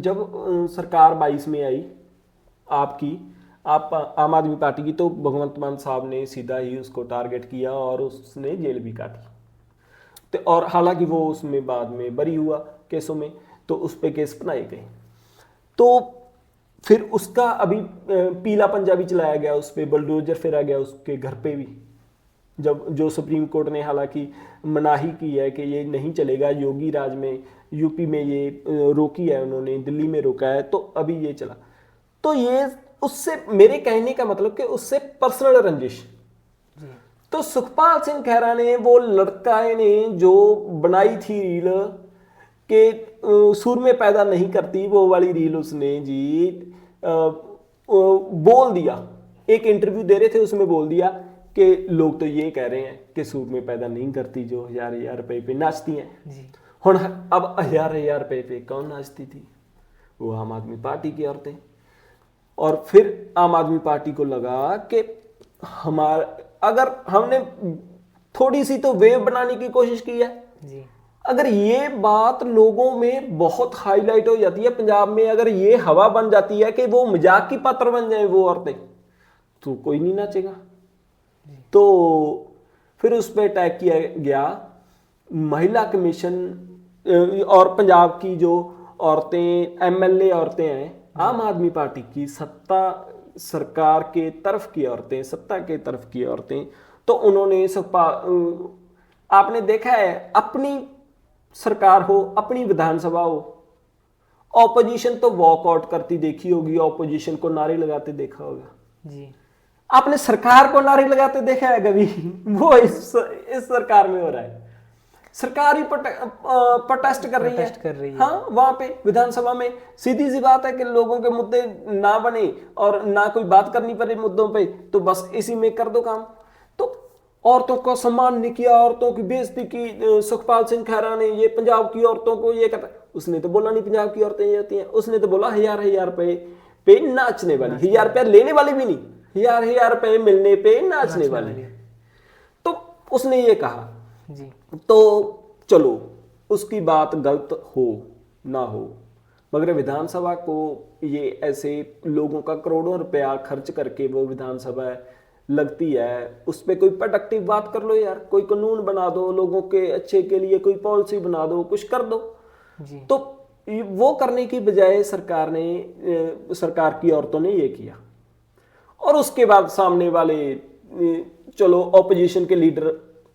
जब सरकार 22 में आई आप आम आदमी पार्टी की, तो भगवंत मान साहब ने सीधा ही उसको टारगेट किया और उसने जेल भी काटी। तो और हालांकि वो उसमें बाद में बरी हुआ केसों में, तो उस पे केस बनाए गए। तो फिर उसका अभी पीला पंजाबी चलाया गया, उस पे बुलडोजर फिरा गया उसके घर पे भी। जब जो सुप्रीम कोर्ट ने हालांकि मनाही की है कि ये नहीं चलेगा, योगी राज में यूपी में ये रोकी है उन्होंने, दिल्ली में रोका है, तो अभी ये चला। तो ये उससे, मेरे कहने का मतलब कि उससे पर्सनल रंजिश। तो सुखपाल सिंह खैरा ने, वो लड़का ने जो बनाई थी रील कि सुर में पैदा नहीं करती, वो वाली रील उसने जी बोल दिया। एक इंटरव्यू दे रहे थे, उसमें बोल दिया कि लोग तो ये कह रहे हैं कि सुर में पैदा नहीं करती, जो हजार रुपए पे नाचती हैं। हुण अब हजार रुपए पे कौन नाचती थी? वो आम आदमी पार्टी की औरतें। और फिर आम आदमी पार्टी को लगा कि अगर हमने थोड़ी सी तो वेव बनाने की कोशिश की है जी। अगर ये बात लोगों में बहुत हाईलाइट हो जाती है, पंजाब में अगर ये हवा बन जाती है कि वो मजाक की पात्र बन जाए वो औरतें, तो कोई नहीं नाचेगा। तो फिर उस पर अटैक किया गया। महिला कमीशन और पंजाब की जो औरतें, एमएलए औरतें हैं, आम आदमी पार्टी की सरकार के तरफ की औरतें, सत्ता के तरफ की औरतें, तो उन्होंने आपने देखा है, अपनी सरकार हो, अपनी विधानसभा हो, ऑपोजिशन तो वॉकआउट करती देखी होगी, ऑपोजिशन को नारे लगाते देखा होगा। जी आपने सरकार को नारे लगाते देखा है कभी? वो इस सरकार में हो रहा है। सरकार ही प्रोटेस्ट कर रही है। प्रोटेस्ट कर रही है। हाँ, वहां पे विधानसभा में सीधी सी बात है कि लोगों के मुद्दे ना बने और ना कोई बात करनी पड़े मुद्दों पे, तो बस इसी में कर दो काम। तो औरतों का सम्मान नहीं किया, औरतों की बेइज्जती की। सुखपाल सिंह खैरा ने ये पंजाब की औरतों को ये कहता, उसने तो बोला नहीं पंजाब की औरतें ये होती हैं, उसने तो बोला हजार हजार रुपए पे नाचने वाली, हजार रुपया लेने वाली भी नहीं, हजार हजार रुपए मिलने पे नाचने वाली। तो उसने ये कहा जी। तो चलो उसकी बात गलत हो ना हो, मगर विधानसभा को ये ऐसे लोगों का करोड़ों रुपया खर्च करके वो विधानसभा लगती है, उस पर कोई प्रोडक्टिव बात कर लो यार, कोई कानून बना दो, लोगों के अच्छे के लिए कोई पॉलिसी बना दो, कुछ कर दो जी। तो वो करने की बजाय सरकार की औरतों ने ये किया। और उसके बाद सामने वाले चलो ऑपोजिशन के लीडर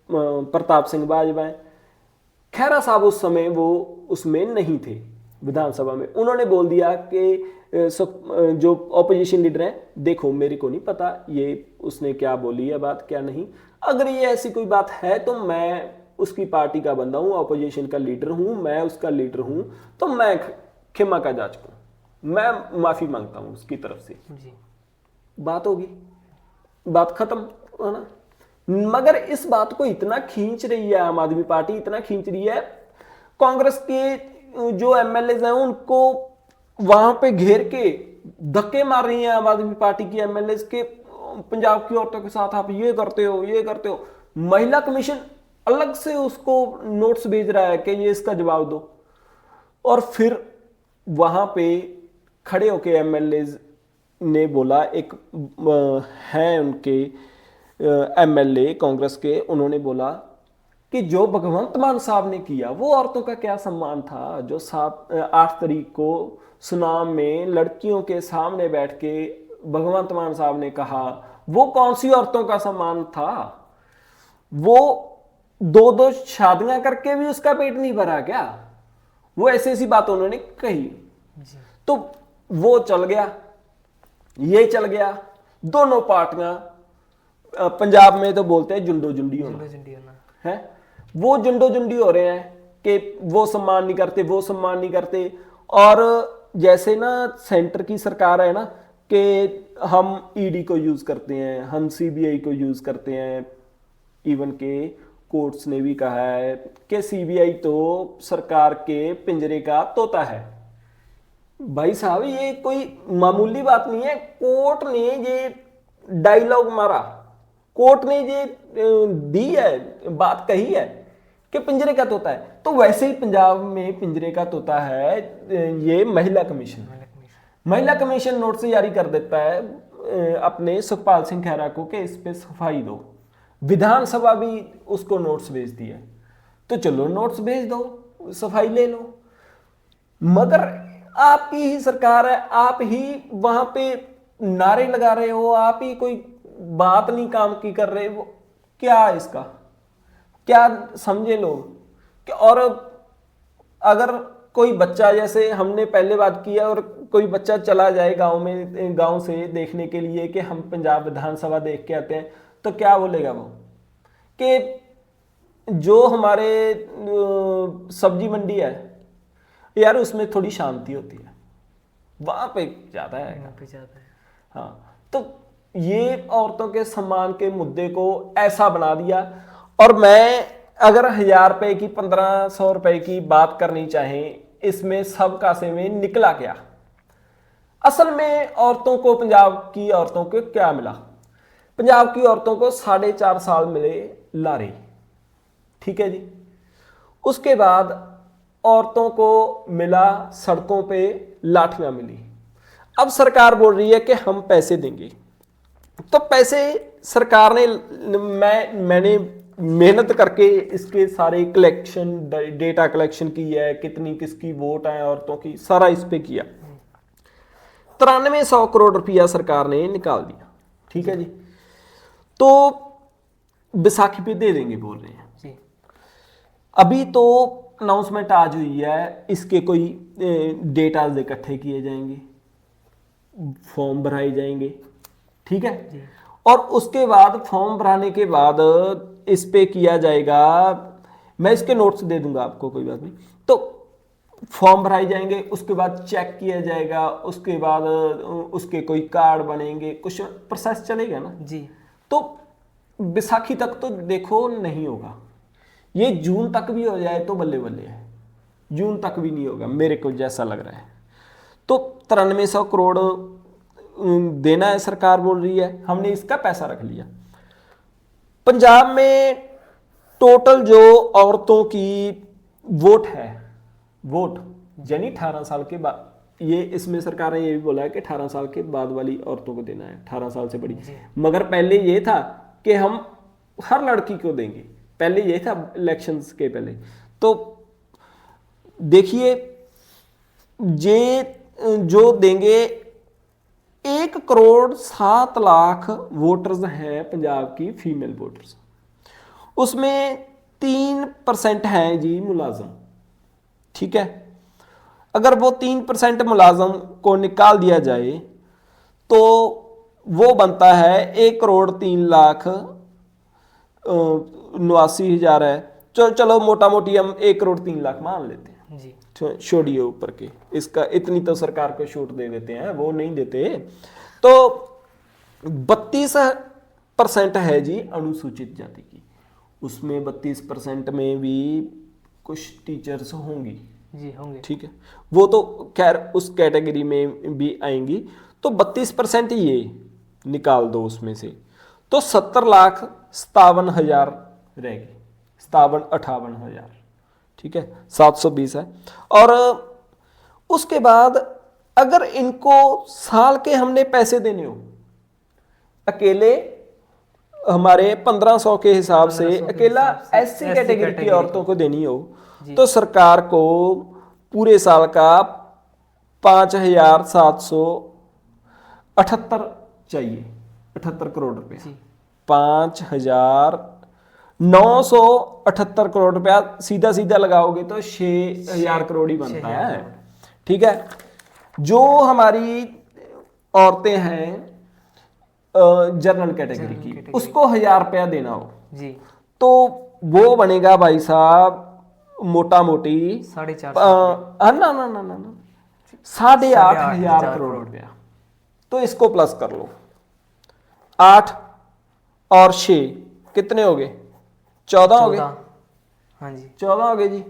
प्रताप सिंह बाजवा, खैरा साहब उस समय वो उसमें नहीं थे विधानसभा में, उन्होंने बोल दिया कि जो ऑपोजिशन लीडर है, देखो मेरे को नहीं पता ये उसने क्या बोली है बात क्या नहीं, अगर ये ऐसी कोई बात है तो मैं उसकी पार्टी का बंदा हूं, ऑपोजिशन का लीडर हूं, मैं उसका लीडर हूं, तो मैं क्षमा का जाचक हूं, मैं माफी मांगता हूं उसकी तरफ से। जी। बात होगी, बात खत्म, है ना। मगर इस बात को इतना खींच रही है आम आदमी पार्टी, इतना खींच रही है, कांग्रेस के जो एमएलए हैं उनको वहां पे घेर के धक्के मार रही है आम आदमी पार्टी की एमएलए के, पंजाब की औरतों के साथ आप ये करते हो, ये करते हो। महिला कमीशन अलग से उसको नोट्स भेज रहा है कि ये इसका जवाब दो, और फिर वहां पे खड़े होके एमएलए ने बोला, एक है उनके एमएलए कांग्रेस के, उन्होंने बोला कि जो भगवंत मान साहब ने किया वो औरतों का क्या सम्मान था, जो 8 तारीख को सुनाम में लड़कियों के सामने बैठ के भगवंत मान साहब ने कहा, वो कौन सी औरतों का सम्मान था? वो 2-2 शादियां करके भी उसका पेट नहीं भरा क्या? वो ऐसी ऐसी बात उन्होंने कही। तो वो चल गया, ये चल गया, दोनों पार्टियां पंजाब में तो बोलते हैं जुंडो जुंडी होना है, वो जुंडो जुंडी हो रहे हैं कि वो सम्मान नहीं करते, वो सम्मान नहीं करते। और जैसे ना सेंटर की सरकार है ना कि हम ईडी को यूज करते हैं, हम सीबीआई को यूज करते हैं, इवन के कोर्ट्स ने भी कहा है कि सीबीआई तो सरकार के पिंजरे का तोता है। भाई साहब ये कोई मामूली बात नहीं है, कोर्ट ने ये डायलॉग मारा, कोर्ट ने ये दी है, बात कही है कि पिंजरे का तोता है। तो वैसे ही पंजाब में पिंजरे का तोता है ये महिला कमीशन। महिला कमीशन नोट से जारी कर देता है अपने सुखपाल सिंह खैरा को कि इस पे सफाई दो, विधानसभा भी उसको नोट्स भेजती है, तो चलो नोट्स भेज दो, सफाई ले लो। मगर आपकी ही सरकार है, आप ही वहां पे नारे लगा रहे हो, आप ही कोई बात नहीं काम की कर रहे हो, क्या इसका क्या समझे लोग। और अगर कोई बच्चा, जैसे हमने पहले बात की है, और कोई बच्चा चला जाए गांव में, गांव से देखने के लिए कि हम पंजाब विधानसभा देख के आते हैं, तो क्या बोलेगा वो कि जो हमारे सब्जी मंडी है यार उसमें थोड़ी शांति होती है, वहां पे ज्यादा है, हाँ। तो ये औरतों के सम्मान के मुद्दे को ऐसा बना दिया। और मैं अगर 1000 रुपए की 1500 रुपए की बात करनी चाहें, इसमें सब कासे में निकला क्या? असल में औरतों को, पंजाब की औरतों को क्या मिला? पंजाब की औरतों को 4.5 साल मिले लारे, ठीक है जी। उसके बाद औरतों को मिला सड़कों पे लाठियां मिली। अब सरकार बोल रही है कि हम पैसे देंगे, तो पैसे सरकार ने, मैंने मेहनत करके इसके सारे कलेक्शन, डेटा कलेक्शन की है, कितनी किसकी वोट है औरतों की, सारा इस पे किया। 9300 करोड़ रुपया सरकार ने निकाल दिया, ठीक है जी। तो बैसाखी पे दे देंगे बोल रहे हैं जी। अभी तो अनाउंसमेंट आज हुई है, इसके कोई डेटाज इकट्ठे किए जाएंगे, फॉर्म भराए जाएंगे, ठीक है। और उसके बाद फॉर्म भराने के बाद इस पे किया जाएगा, मैं इसके नोट्स दे दूंगा आपको, कोई बात नहीं। तो फॉर्म भराए जाएंगे, उसके बाद चेक किया जाएगा, उसके बाद उसके कोई कार्ड बनेंगे, कुछ प्रोसेस चलेगा ना जी। तो बैसाखी तक तो देखो नहीं होगा, ये जून तक भी हो जाए तो बल्ले बल्ले है, जून तक भी नहीं होगा मेरे को जैसा लग रहा है। तो 9300 करोड़ देना है, सरकार बोल रही है, हमने इसका पैसा रख लिया। पंजाब में टोटल जो औरतों की वोट है, वोट यानी 18 साल के बाद, ये इसमें सरकार ने ये भी बोला है कि 18 साल के बाद वाली औरतों को देना है, 18 साल से बड़ी। मगर पहले ये था कि हम हर लड़की को देंगे, पहले ये था इलेक्शंस के पहले। तो देखिए ये जो देंगे 1,07,00,000 वोटर्स हैं पंजाब की फीमेल वोटर्स, उसमें 3% हैं जी मुलाजम, ठीक है। अगर वो 3% मुलाजम को निकाल दिया जाए तो वो बनता है 1,03,89,000 है। चलो मोटा मोटी हम 1,03,00,000 मान लेते हैं जी। छोड़िए ऊपर के, इसका इतनी तो सरकार को छूट दे देते हैं, वो नहीं देते। तो 32% है जी अनुसूचित जाति की, उसमें 32% में भी कुछ टीचर्स होंगी जी, होंगे, ठीक है, वो तो खैर उस कैटेगरी में भी आएंगी। तो 32% ये निकाल दो उसमें से, तो 70,57,000 रहेगी, 57-58,000, ठीक है, 720 है। और उसके बाद अगर इनको साल के हमने पैसे देने हो, अकेले हमारे 1500 के हिसाब से अकेला एससी कैटेगरी की औरतों को देनी हो तो सरकार को पूरे साल का 5,778 चाहिए, 78 करोड़ रुपया, 5,978 करोड़ रुपया सीधा सीधा लगाओगे तो 6,000 करोड़ ही बनता है, ठीक है। जो हमारी औरतें हैं जनरल कैटेगरी की, उसको 1,000 रुपया देना हो जी, तो वो बनेगा भाई साहब मोटा मोटी 8,500 करोड़ रुपया। तो इसको प्लस कर लो, 8 और 6 कितने हो गए, 14 हो गए। हाँ जी 14 हो गए जी,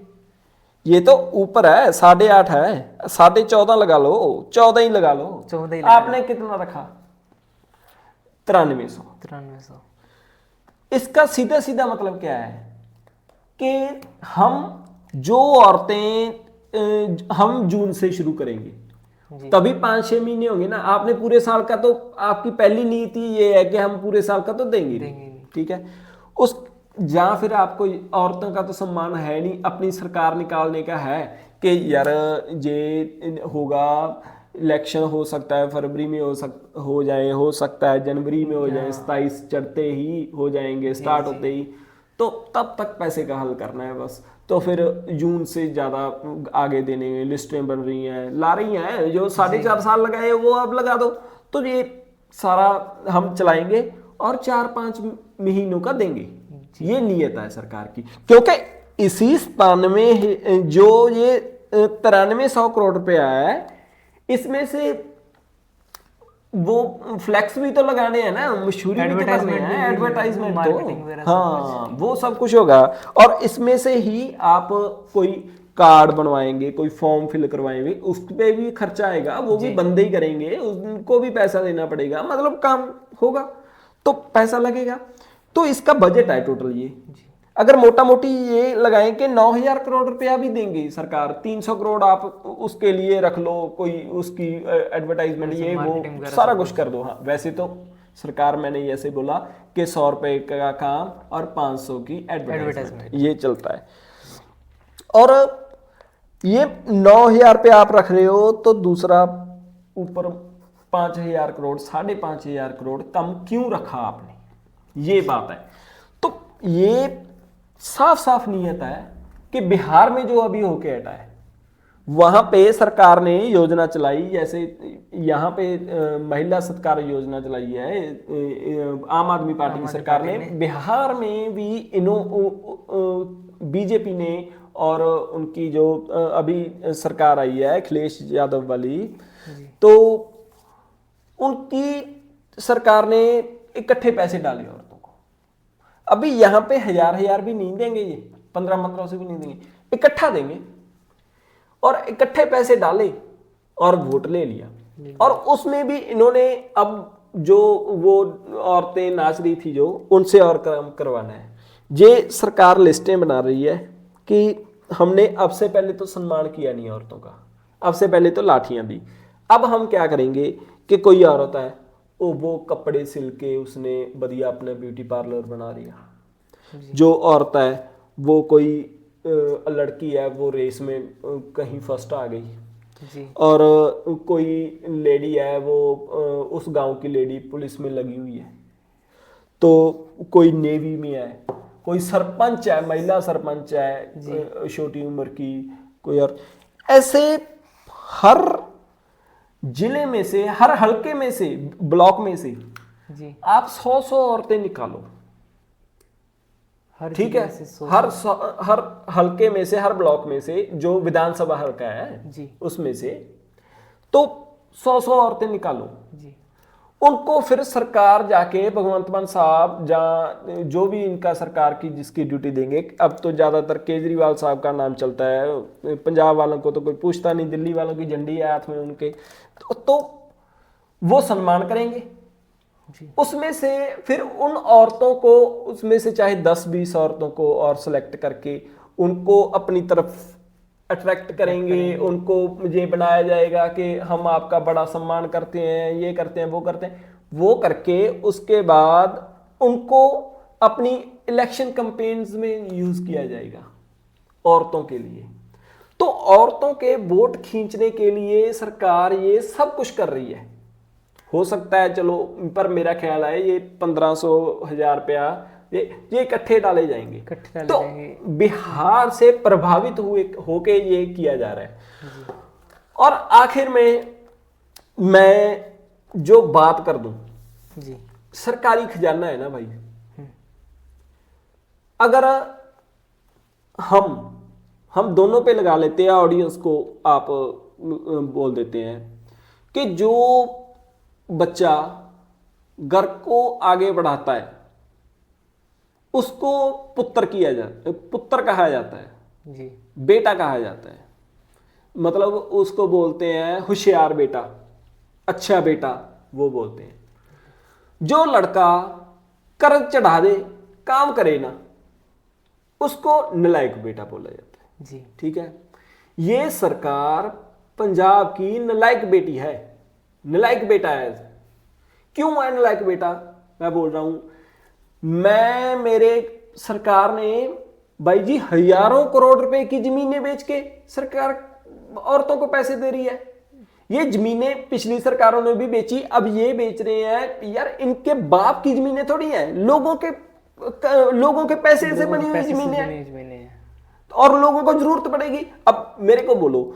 ये तो ऊपर है 8.5 है, 14.5 लगा लो, 14 ही लगा लो, 14 ही लगा आपने लो। कितना रखा 9300। इसका सीधा सीधा मतलब क्या है कि हम जो औरतें हम जून से शुरू करेंगे तभी 5-6 महीने होंगे ना, आपने पूरे साल का, तो आपकी पहली नीति ये है कि हम पूरे साल का तो देंगे ठीक है। उस जहां फिर आपको औरतों का तो सम्मान है नहीं, अपनी सरकार निकालने का है कि यार ये होगा, इलेक्शन हो सकता है फरवरी में हो सकता है जनवरी में हो जाए, 27 चढ़ते ही हो जाएंगे, स्टार्ट होते ही, तो तब तक पैसे का हल करना है बस। तो फिर जून से ज़्यादा आगे देने में लिस्टें बन रही हैं, ला रही हैं, जो 4.5 साल लगाए वो अब लगा दो, तो ये सारा हम चलाएंगे और 4-5 महीनों का देंगे, ये नियत है सरकार की। क्योंकि इसी स्पान में जो ये 9300 करोड़ रुपया है, इसमें से वो फ्लैक्स भी तो लगाने हैं ना, मशहूरी भी तो करने हैं, एडवर्टाइजमेंट तो, हाँ वो सब कुछ होगा। और इसमें से ही आप कोई कार्ड बनवाएंगे, कोई फॉर्म फिल करवाएंगे, उस पे भी खर्चा आएगा, वो भी बंदे ही करेंगे, उनको भी पैसा देना पड़ेगा, मतलब काम होगा तो पैसा लगेगा। तो इसका बजट है टोटल ये, अगर मोटा मोटी ये लगाएं कि 9,000 करोड़ रुपया भी देंगी सरकार, 300 करोड़ आप उसके लिए रख लो, कोई उसकी एडवर्टाइजमेंट ये वो सारा कुछ कर दो। हाँ वैसे तो सरकार, मैंने ऐसे बोला कि 100 रुपए का काम और 500 की एडवर्टाइजमेंट, ये चलता है। और ये 9,000 पे आप रख रहे हो तो दूसरा ऊपर 5,000 करोड़, 5,500 करोड़ कम क्यों रखा आपने, ये बात है। तो ये साफ साफ नियत है कि बिहार में जो अभी होके हटा है वहां पे सरकार ने योजना चलाई, जैसे यहाँ पे महिला सत्कार योजना चलाई है आम आदमी पार्टी की सरकार ने। बिहार में भी बीजेपी ने, और उनकी जो अभी सरकार आई है अखिलेश यादव वाली, तो उनकी सरकार ने इकट्ठे पैसे डाले औरतों को। अभी यहाँ पे हजार भी नहीं देंगे, ये 1500 भी नहीं देंगे, इकट्ठा देंगे। और इकट्ठे पैसे डाले और वोट ले लिया। और उसमें भी इन्होंने अब जो वो औरतें नाच रही थी जो, उनसे और काम करवाना है। ये सरकार लिस्टें बना रही है कि हमने अब से पहले तो सम्मान किया नहीं औरतों का, अब से पहले तो लाठियां दी, अब हम क्या करेंगे कि कोई औरत है वो कपड़े सिल के उसने बढ़िया अपना ब्यूटी पार्लर बना लिया। जो औरत है वो कोई लड़की है वो रेस में कहीं फर्स्ट आ गई जी। और कोई लेडी है वो उस गांव की लेडी पुलिस में लगी हुई है, तो कोई नेवी में है, कोई सरपंच है, महिला सरपंच है छोटी उम्र की कोई, और ऐसे हर जिले में से, हर हलके में से, ब्लॉक में से जी आप 100 औरतें निकालो, ठीक है, हर हलके में से, हर ब्लॉक में से, जो विधानसभा हलका है जी, उसमें से तो 100 औरतें निकालो जी। उनको फिर सरकार जाके भगवंत मान साहब जहाँ जो भी इनका सरकार की जिसकी ड्यूटी देंगे, अब तो ज्यादातर केजरीवाल साहब का नाम चलता है, पंजाब वालों को तो कोई पूछता नहीं, दिल्ली वालों की झंडी है हाथ में उनके, तो वो सम्मान करेंगे जी। उसमें से फिर उन औरतों को, उसमें से चाहे 10-20 औरतों को और सेलेक्ट करके उनको अपनी तरफ अट्रैक्ट करेंगे, उनको ये बनाया जाएगा कि हम आपका बड़ा सम्मान करते हैं, ये करते हैं, वो करते हैं, वो करके उसके बाद उनको अपनी इलेक्शन कैंपेन्स में यूज किया जाएगा औरतों के लिए। तो औरतों के वोट खींचने के लिए सरकार ये सब कुछ कर रही है। हो सकता है चलो, पर मेरा ख्याल है ये 1500-1000 रुपया ये इकट्ठे डाले जाएंगे, तो बिहार से प्रभावित हुए होके ये किया जा रहा है। और आखिर में मैं जो बात कर दूं जी, सरकारी खजाना है ना भाई, अगर हम दोनों पे लगा लेते हैं, ऑडियंस को आप बोल देते हैं कि जो बच्चा घर को आगे बढ़ाता है उसको पुत्र कहा जाता है जी, बेटा कहा जाता है, मतलब उसको बोलते हैं होशियार बेटा, अच्छा बेटा वो बोलते हैं। जो लड़का कर्ज चढ़ा दे, काम करे ना, उसको नालायक बेटा बोला जाता है जी। ठीक है, ये सरकार पंजाब की नालायक बेटी है, नालायक बेटा है। क्यों है नालायक बेटा? मैं बोल रहा हूं, मेरे सरकार ने भाई जी हजारों करोड़ रुपए की जमीनें बेच के सरकार औरतों को पैसे दे रही है। ये जमीनें पिछली सरकारों ने भी बेची, अब ये बेच रहे हैं। यार इनके बाप की जमीनें थोड़ी हैं, लोगों के पैसे से बनी हुई जमीनें हैं, और लोगों को जरूरत पड़ेगी। अब मेरे को बोलो,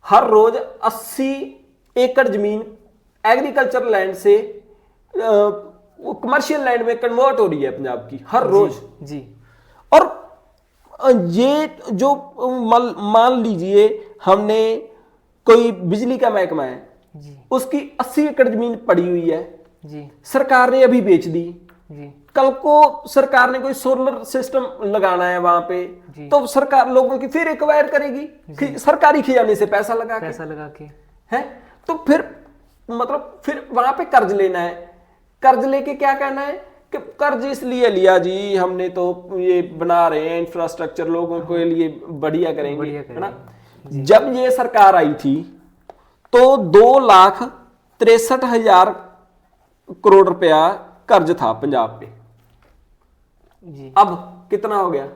हर रोज 80 एकड़ जमीन एग्रीकल्चर लैंड से कमर्शियल लैंड में कन्वर्ट हो रही है पंजाब की हर रोज जी। और ये जो मान लीजिए हमने कोई बिजली का महकमा है जी, उसउसकी 80 एकड़ जमीन पड़ी हुई है जी, सरकार ने अभी बेच दी जी। कल को सरकार ने कोई सोलर सिस्टम लगाना है वहां पे, तो सरकार लोगों की फिर एक्वायर करेगी सरकारी खजाने से पैसा लगा के है। तो फिर मतलब फिर वहां पे कर्ज लेना है, कर्ज लेके क्या कहना है कि कर्ज इसलिए लिया जी हमने तो ये बना रहे हैं इंफ्रास्ट्रक्चर, लोगों के लिए बढ़िया करेंगे, है ना। जब ये सरकार आई थी तो 2,63,000 करोड़ रुपया कर्ज था पंजाब पे जी। अब कितना हो गया?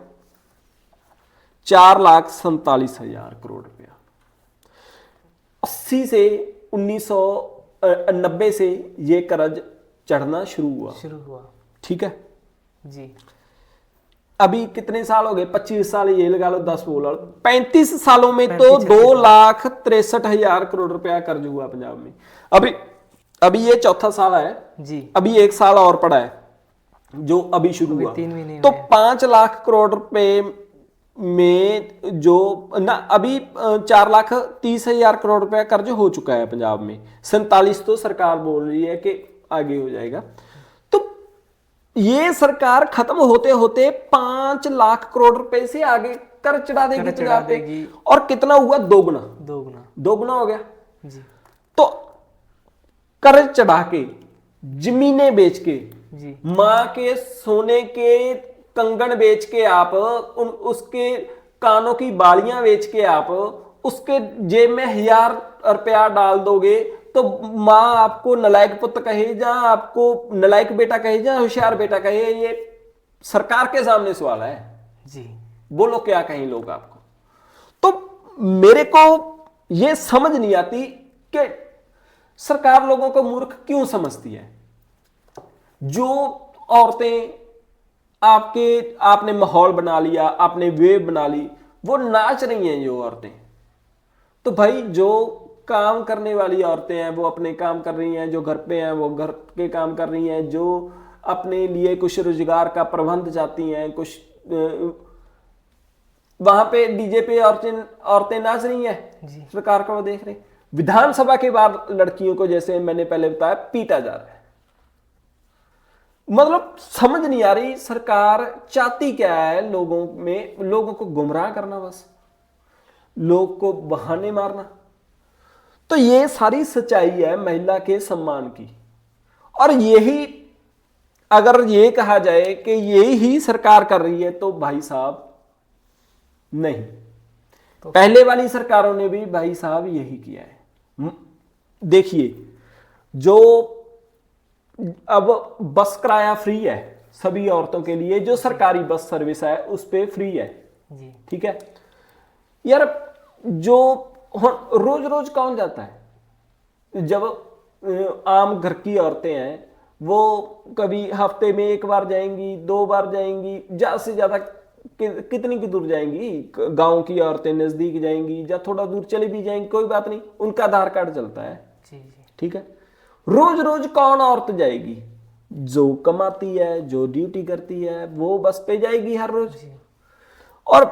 4,47,000 करोड़ रुपया। 80 से 1990 से ये कर्ज चढ़ना शुरू हुआ ठीक है जी। अभी कितने साल हो गए, 25 साल ये लगा लो, 10 बोलो, 35 सालों में तो 35 2,63,000 करोड़ रुपया कर्ज हुआ पंजाब में। अभी अभी ये चौथा साल है जी, अभी 1 साल और पड़ा है जो अभी शुरू अभी हुआ, 3 महीने तो हुए हैं। 5 लाख करोड़ रुपए में जो ना अभी 4,30,000 करोड़ रुपया कर्ज हो चुका है पंजाब में। 47 तो सरकार बोल रही है कि आगे हो जाएगा। तो ये सरकार खत्म होते होते 5 लाख करोड़ रुपए से आगे कर चढ़ा देगी कर चढ़ा पंजाब पे। देगी। और कितना हुआ, दोगुना, 2 गुना। दोगुना हो गया। जी तो कर्ज चढ़ा के, जमीनें बेच के, जी मां के सोने के कंगन बेच के आप उसके कानों की बालियां बेच के आप उसके जेब में 1,000 रुपया डाल दोगे तो मां आपको नलायक पुत्र कहे, या आपको नलायक बेटा कहे, या होशियार बेटा कहे, ये सरकार के सामने सवाल है। जी बोलो क्या कहें लोग आपको। तो मेरे को ये समझ नहीं आती कि सरकार लोगों को मूर्ख क्यों समझती है। जो औरतें आपने माहौल बना लिया, आपने वेव बना ली, वो नाच रही हैं जो औरतें, तो भाई जो काम करने वाली औरतें हैं वो अपने काम कर रही हैं, जो घर पे हैं वो घर के काम कर रही हैं, जो अपने लिए कुछ रोजगार का प्रबंध चाहती हैं, कुछ वहां पे डीजे पे औरतें नाच रही हैं, जी सरकार को वो देख रहे हैं। विधानसभा के बाद लड़कियों को, जैसे मैंने पहले बताया, पीटा जा रहा है। मतलब समझ नहीं आ रही सरकार चाहती क्या है लोगों में, लोगों को गुमराह करना, बस लोग को बहाने मारना। तो ये सारी सच्चाई है महिला के सम्मान की। और यही अगर ये कहा जाए कि यही ही सरकार कर रही है तो भाई साहब नहीं, तो पहले वाली सरकारों ने भी भाई साहब यही किया है। देखिए, जो अब बस किराया फ्री है सभी औरतों के लिए, जो सरकारी बस सर्विस है उस पे फ्री है, जी ठीक है यार। जो रोज रोज कौन जाता है, जब आम घर की औरतें हैं वो कभी हफ्ते में 1 बार जाएंगी, 2 बार जाएंगी, ज्यादा से ज्यादा कितनी की दूर जाएंगी। गांव की औरतें नजदीक जाएंगी या थोड़ा दूर चली भी जाएंगी, कोई बात नहीं, उनका आधार कार्ड चलता है, जी जी ठीक है। रोज रोज कौन औरत जाएगी, जो कमाती है, जो ड्यूटी करती है, वो बस पे जाएगी हर रोज। और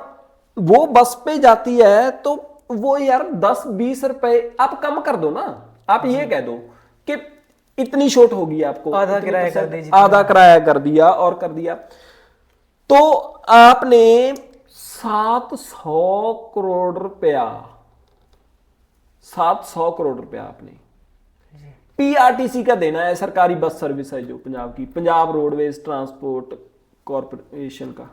वो बस पे जाती है तो वो यार 10-20 रुपए आप कम कर दो ना। आप ये कह दो कि इतनी छूट होगी आपको, आधा इतनी किराया कर परसेंट, दीजिए, आधा किराया कर दिया और कर दिया, तो आपने 700 करोड़ रुपया, 700 करोड़ रुपया आपने पीआरटीसी का देना है। सरकारी बस सर्विस है जो पंजाब की, पंजाब रोडवेज ट्रांसपोर्ट कॉरपोरेशन का,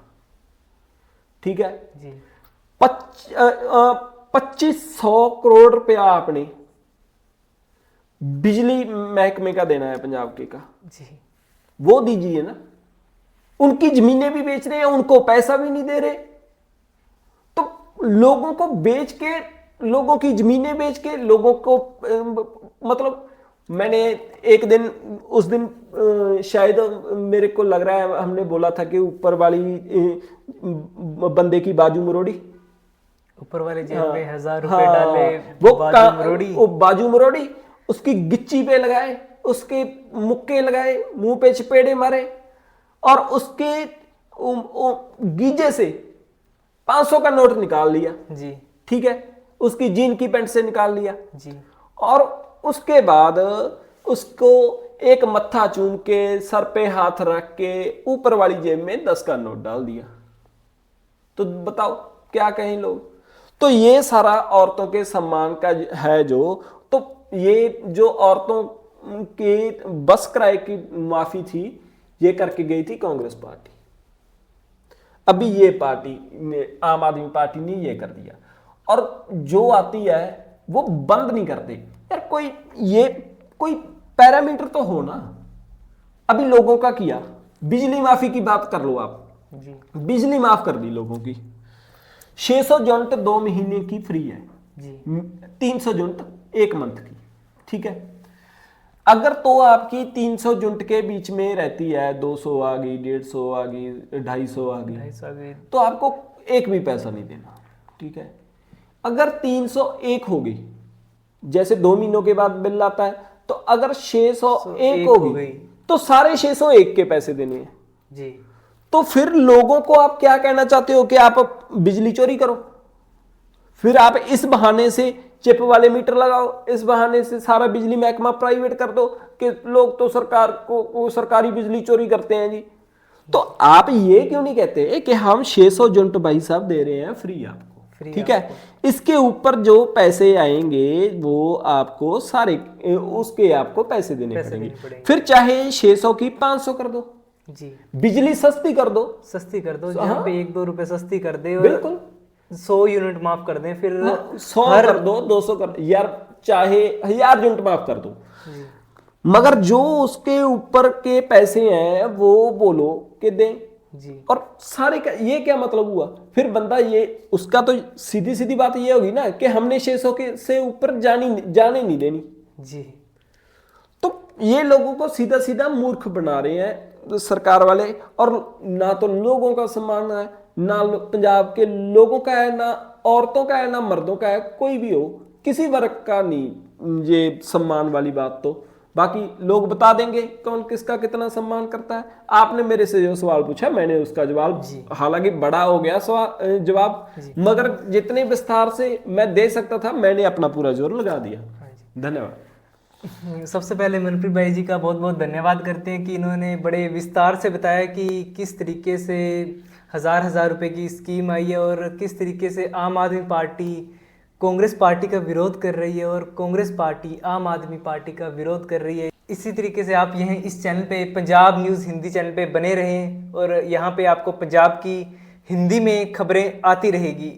ठीक है। जी 2500 करोड़ रुपया आपने बिजली महकमे का देना है पंजाब के का, जी वो दीजिए ना। उनकी जमीनें भी बेच रहे हैं, उनको पैसा भी नहीं दे रहे, तो लोगों को बेच के, लोगों की जमीनें बेच के लोगों को मतलब मैंने एक दिन, उस दिन शायद मेरे को लग रहा है हमने बोला था कि ऊपर वाली बंदे की बाजू मरोड़ी, ऊपर वाले जेब हाँ, में 1,000 रुपए हाँ, डाले, वो बाजू मरोड़ी। वो बाजू मरोड़ी, उसकी गिच्ची पे लगाए, उसके मुक्के लगाए, मुंह पे चपेड़े मारे, और उसके गीजे से 500 का नोट निकाल लिया, जी ठीक है, उसकी जीन की पैंट से निकाल लिया, जी और उसके बाद उसको एक मत्था चूम के सर पे हाथ रख के ऊपर वाली जेब में 10 का नोट डाल दिया। तो बताओ क्या कहें लोग। तो ये सारा औरतों के सम्मान का है जो, तो ये जो औरतों के बस किराए की माफी थी, ये करके गई थी कांग्रेस पार्टी। अभी ये पार्टी ने, आम आदमी पार्टी ने ये कर दिया, और जो आती है वो बंद नहीं करते यार। कोई पैरामीटर तो हो ना। अभी लोगों का किया, बिजली माफी की बात कर लो आप, जी बिजली माफ कर दी लोगों की, 600 यूनिट 2 महीने की फ्री है, जी 300 यूनिट 1 मंथ की, ठीक है। अगर तो आपकी 300 यूनिट के बीच में रहती है, 200 आ गई, 150 आ गई, 250 आ गई, ऐसा भी तो आपको एक भी पैसा नहीं देना, ठीक है। अगर 301 हो गई, जैसे 2 महीनों के बाद बिल आता है, तो अगर 601 हो गई तो सारे 601 के पैसे देने हैं जी। तो फिर लोगों को आप क्या कहना चाहते हो कि आप बिजली चोरी करो? फिर आप इस बहाने से चिप वाले मीटर लगाओ, इस बहाने से सारा बिजली महकमा प्राइवेट कर दो कि लोग तो सरकार को सरकारी बिजली चोरी करते हैं जी। तो आप ये क्यों नहीं कहते कि हम 600 यूनिट भाई साहब दे रहे हैं फ्री आपको, ठीक है, इसके ऊपर जो पैसे आएंगे वो आपको सारे उसके आपको पैसे देने पड़ेंगे। फिर चाहे 600 की 500 कर दो जी, बिजली सस्ती कर दो, सस्ती कर दो, जहाँ पे 1-2 रुपए सस्ती कर दे और बिल्कुल 100 यूनिट माफ कर दें, फिर 100 कर दो, 200 कर, यार चाहे 1000 यूनिट माफ कर दो, मगर जो उसके ऊपर के पैसे हैं वो बोलो कि दें जी। और सारे का ये क्या मतलब हुआ? फिर बंदा ये उसका तो सीधी सीधी बात ये होगी ना कि हमने 600 के से ऊपर जाने नहीं देनी जी। तो ये लोगों को सीधा सीधा मूर्ख बना रहे हैं सरकार वाले, और ना तो लोगों का सम्मान है, ना पंजाब के लोगों का है, ना औरतों का है, ना मर्दों का है, कोई भी हो, किसी वर्ग का नहीं ये सम्मान वाली बात। तो बाकी लोग बता देंगे कौन किसका कितना सम्मान करता है। आपने मेरे से जो सवाल पूछा मैंने उसका जवाब, हालांकि बड़ा हो गया सवाल जवाब, मगर जितने विस्तार से मैं दे सकता था मैंने अपना पूरा जोर लगा दिया। धन्यवाद। सबसे पहले मनप्रीत भाई जी का बहुत बहुत धन्यवाद करते हैं कि इन्होंने बड़े विस्तार से बताया कि किस तरीके से हज़ार रुपए की स्कीम आई है और किस तरीके से आम आदमी पार्टी कांग्रेस पार्टी का विरोध कर रही है और कांग्रेस पार्टी आम आदमी पार्टी का विरोध कर रही है। इसी तरीके से आप यहीं इस चैनल पे पंजाब न्यूज़ हिंदी चैनल पे बने रहें और यहाँ पे आपको पंजाब की हिंदी में खबरें आती रहेगी।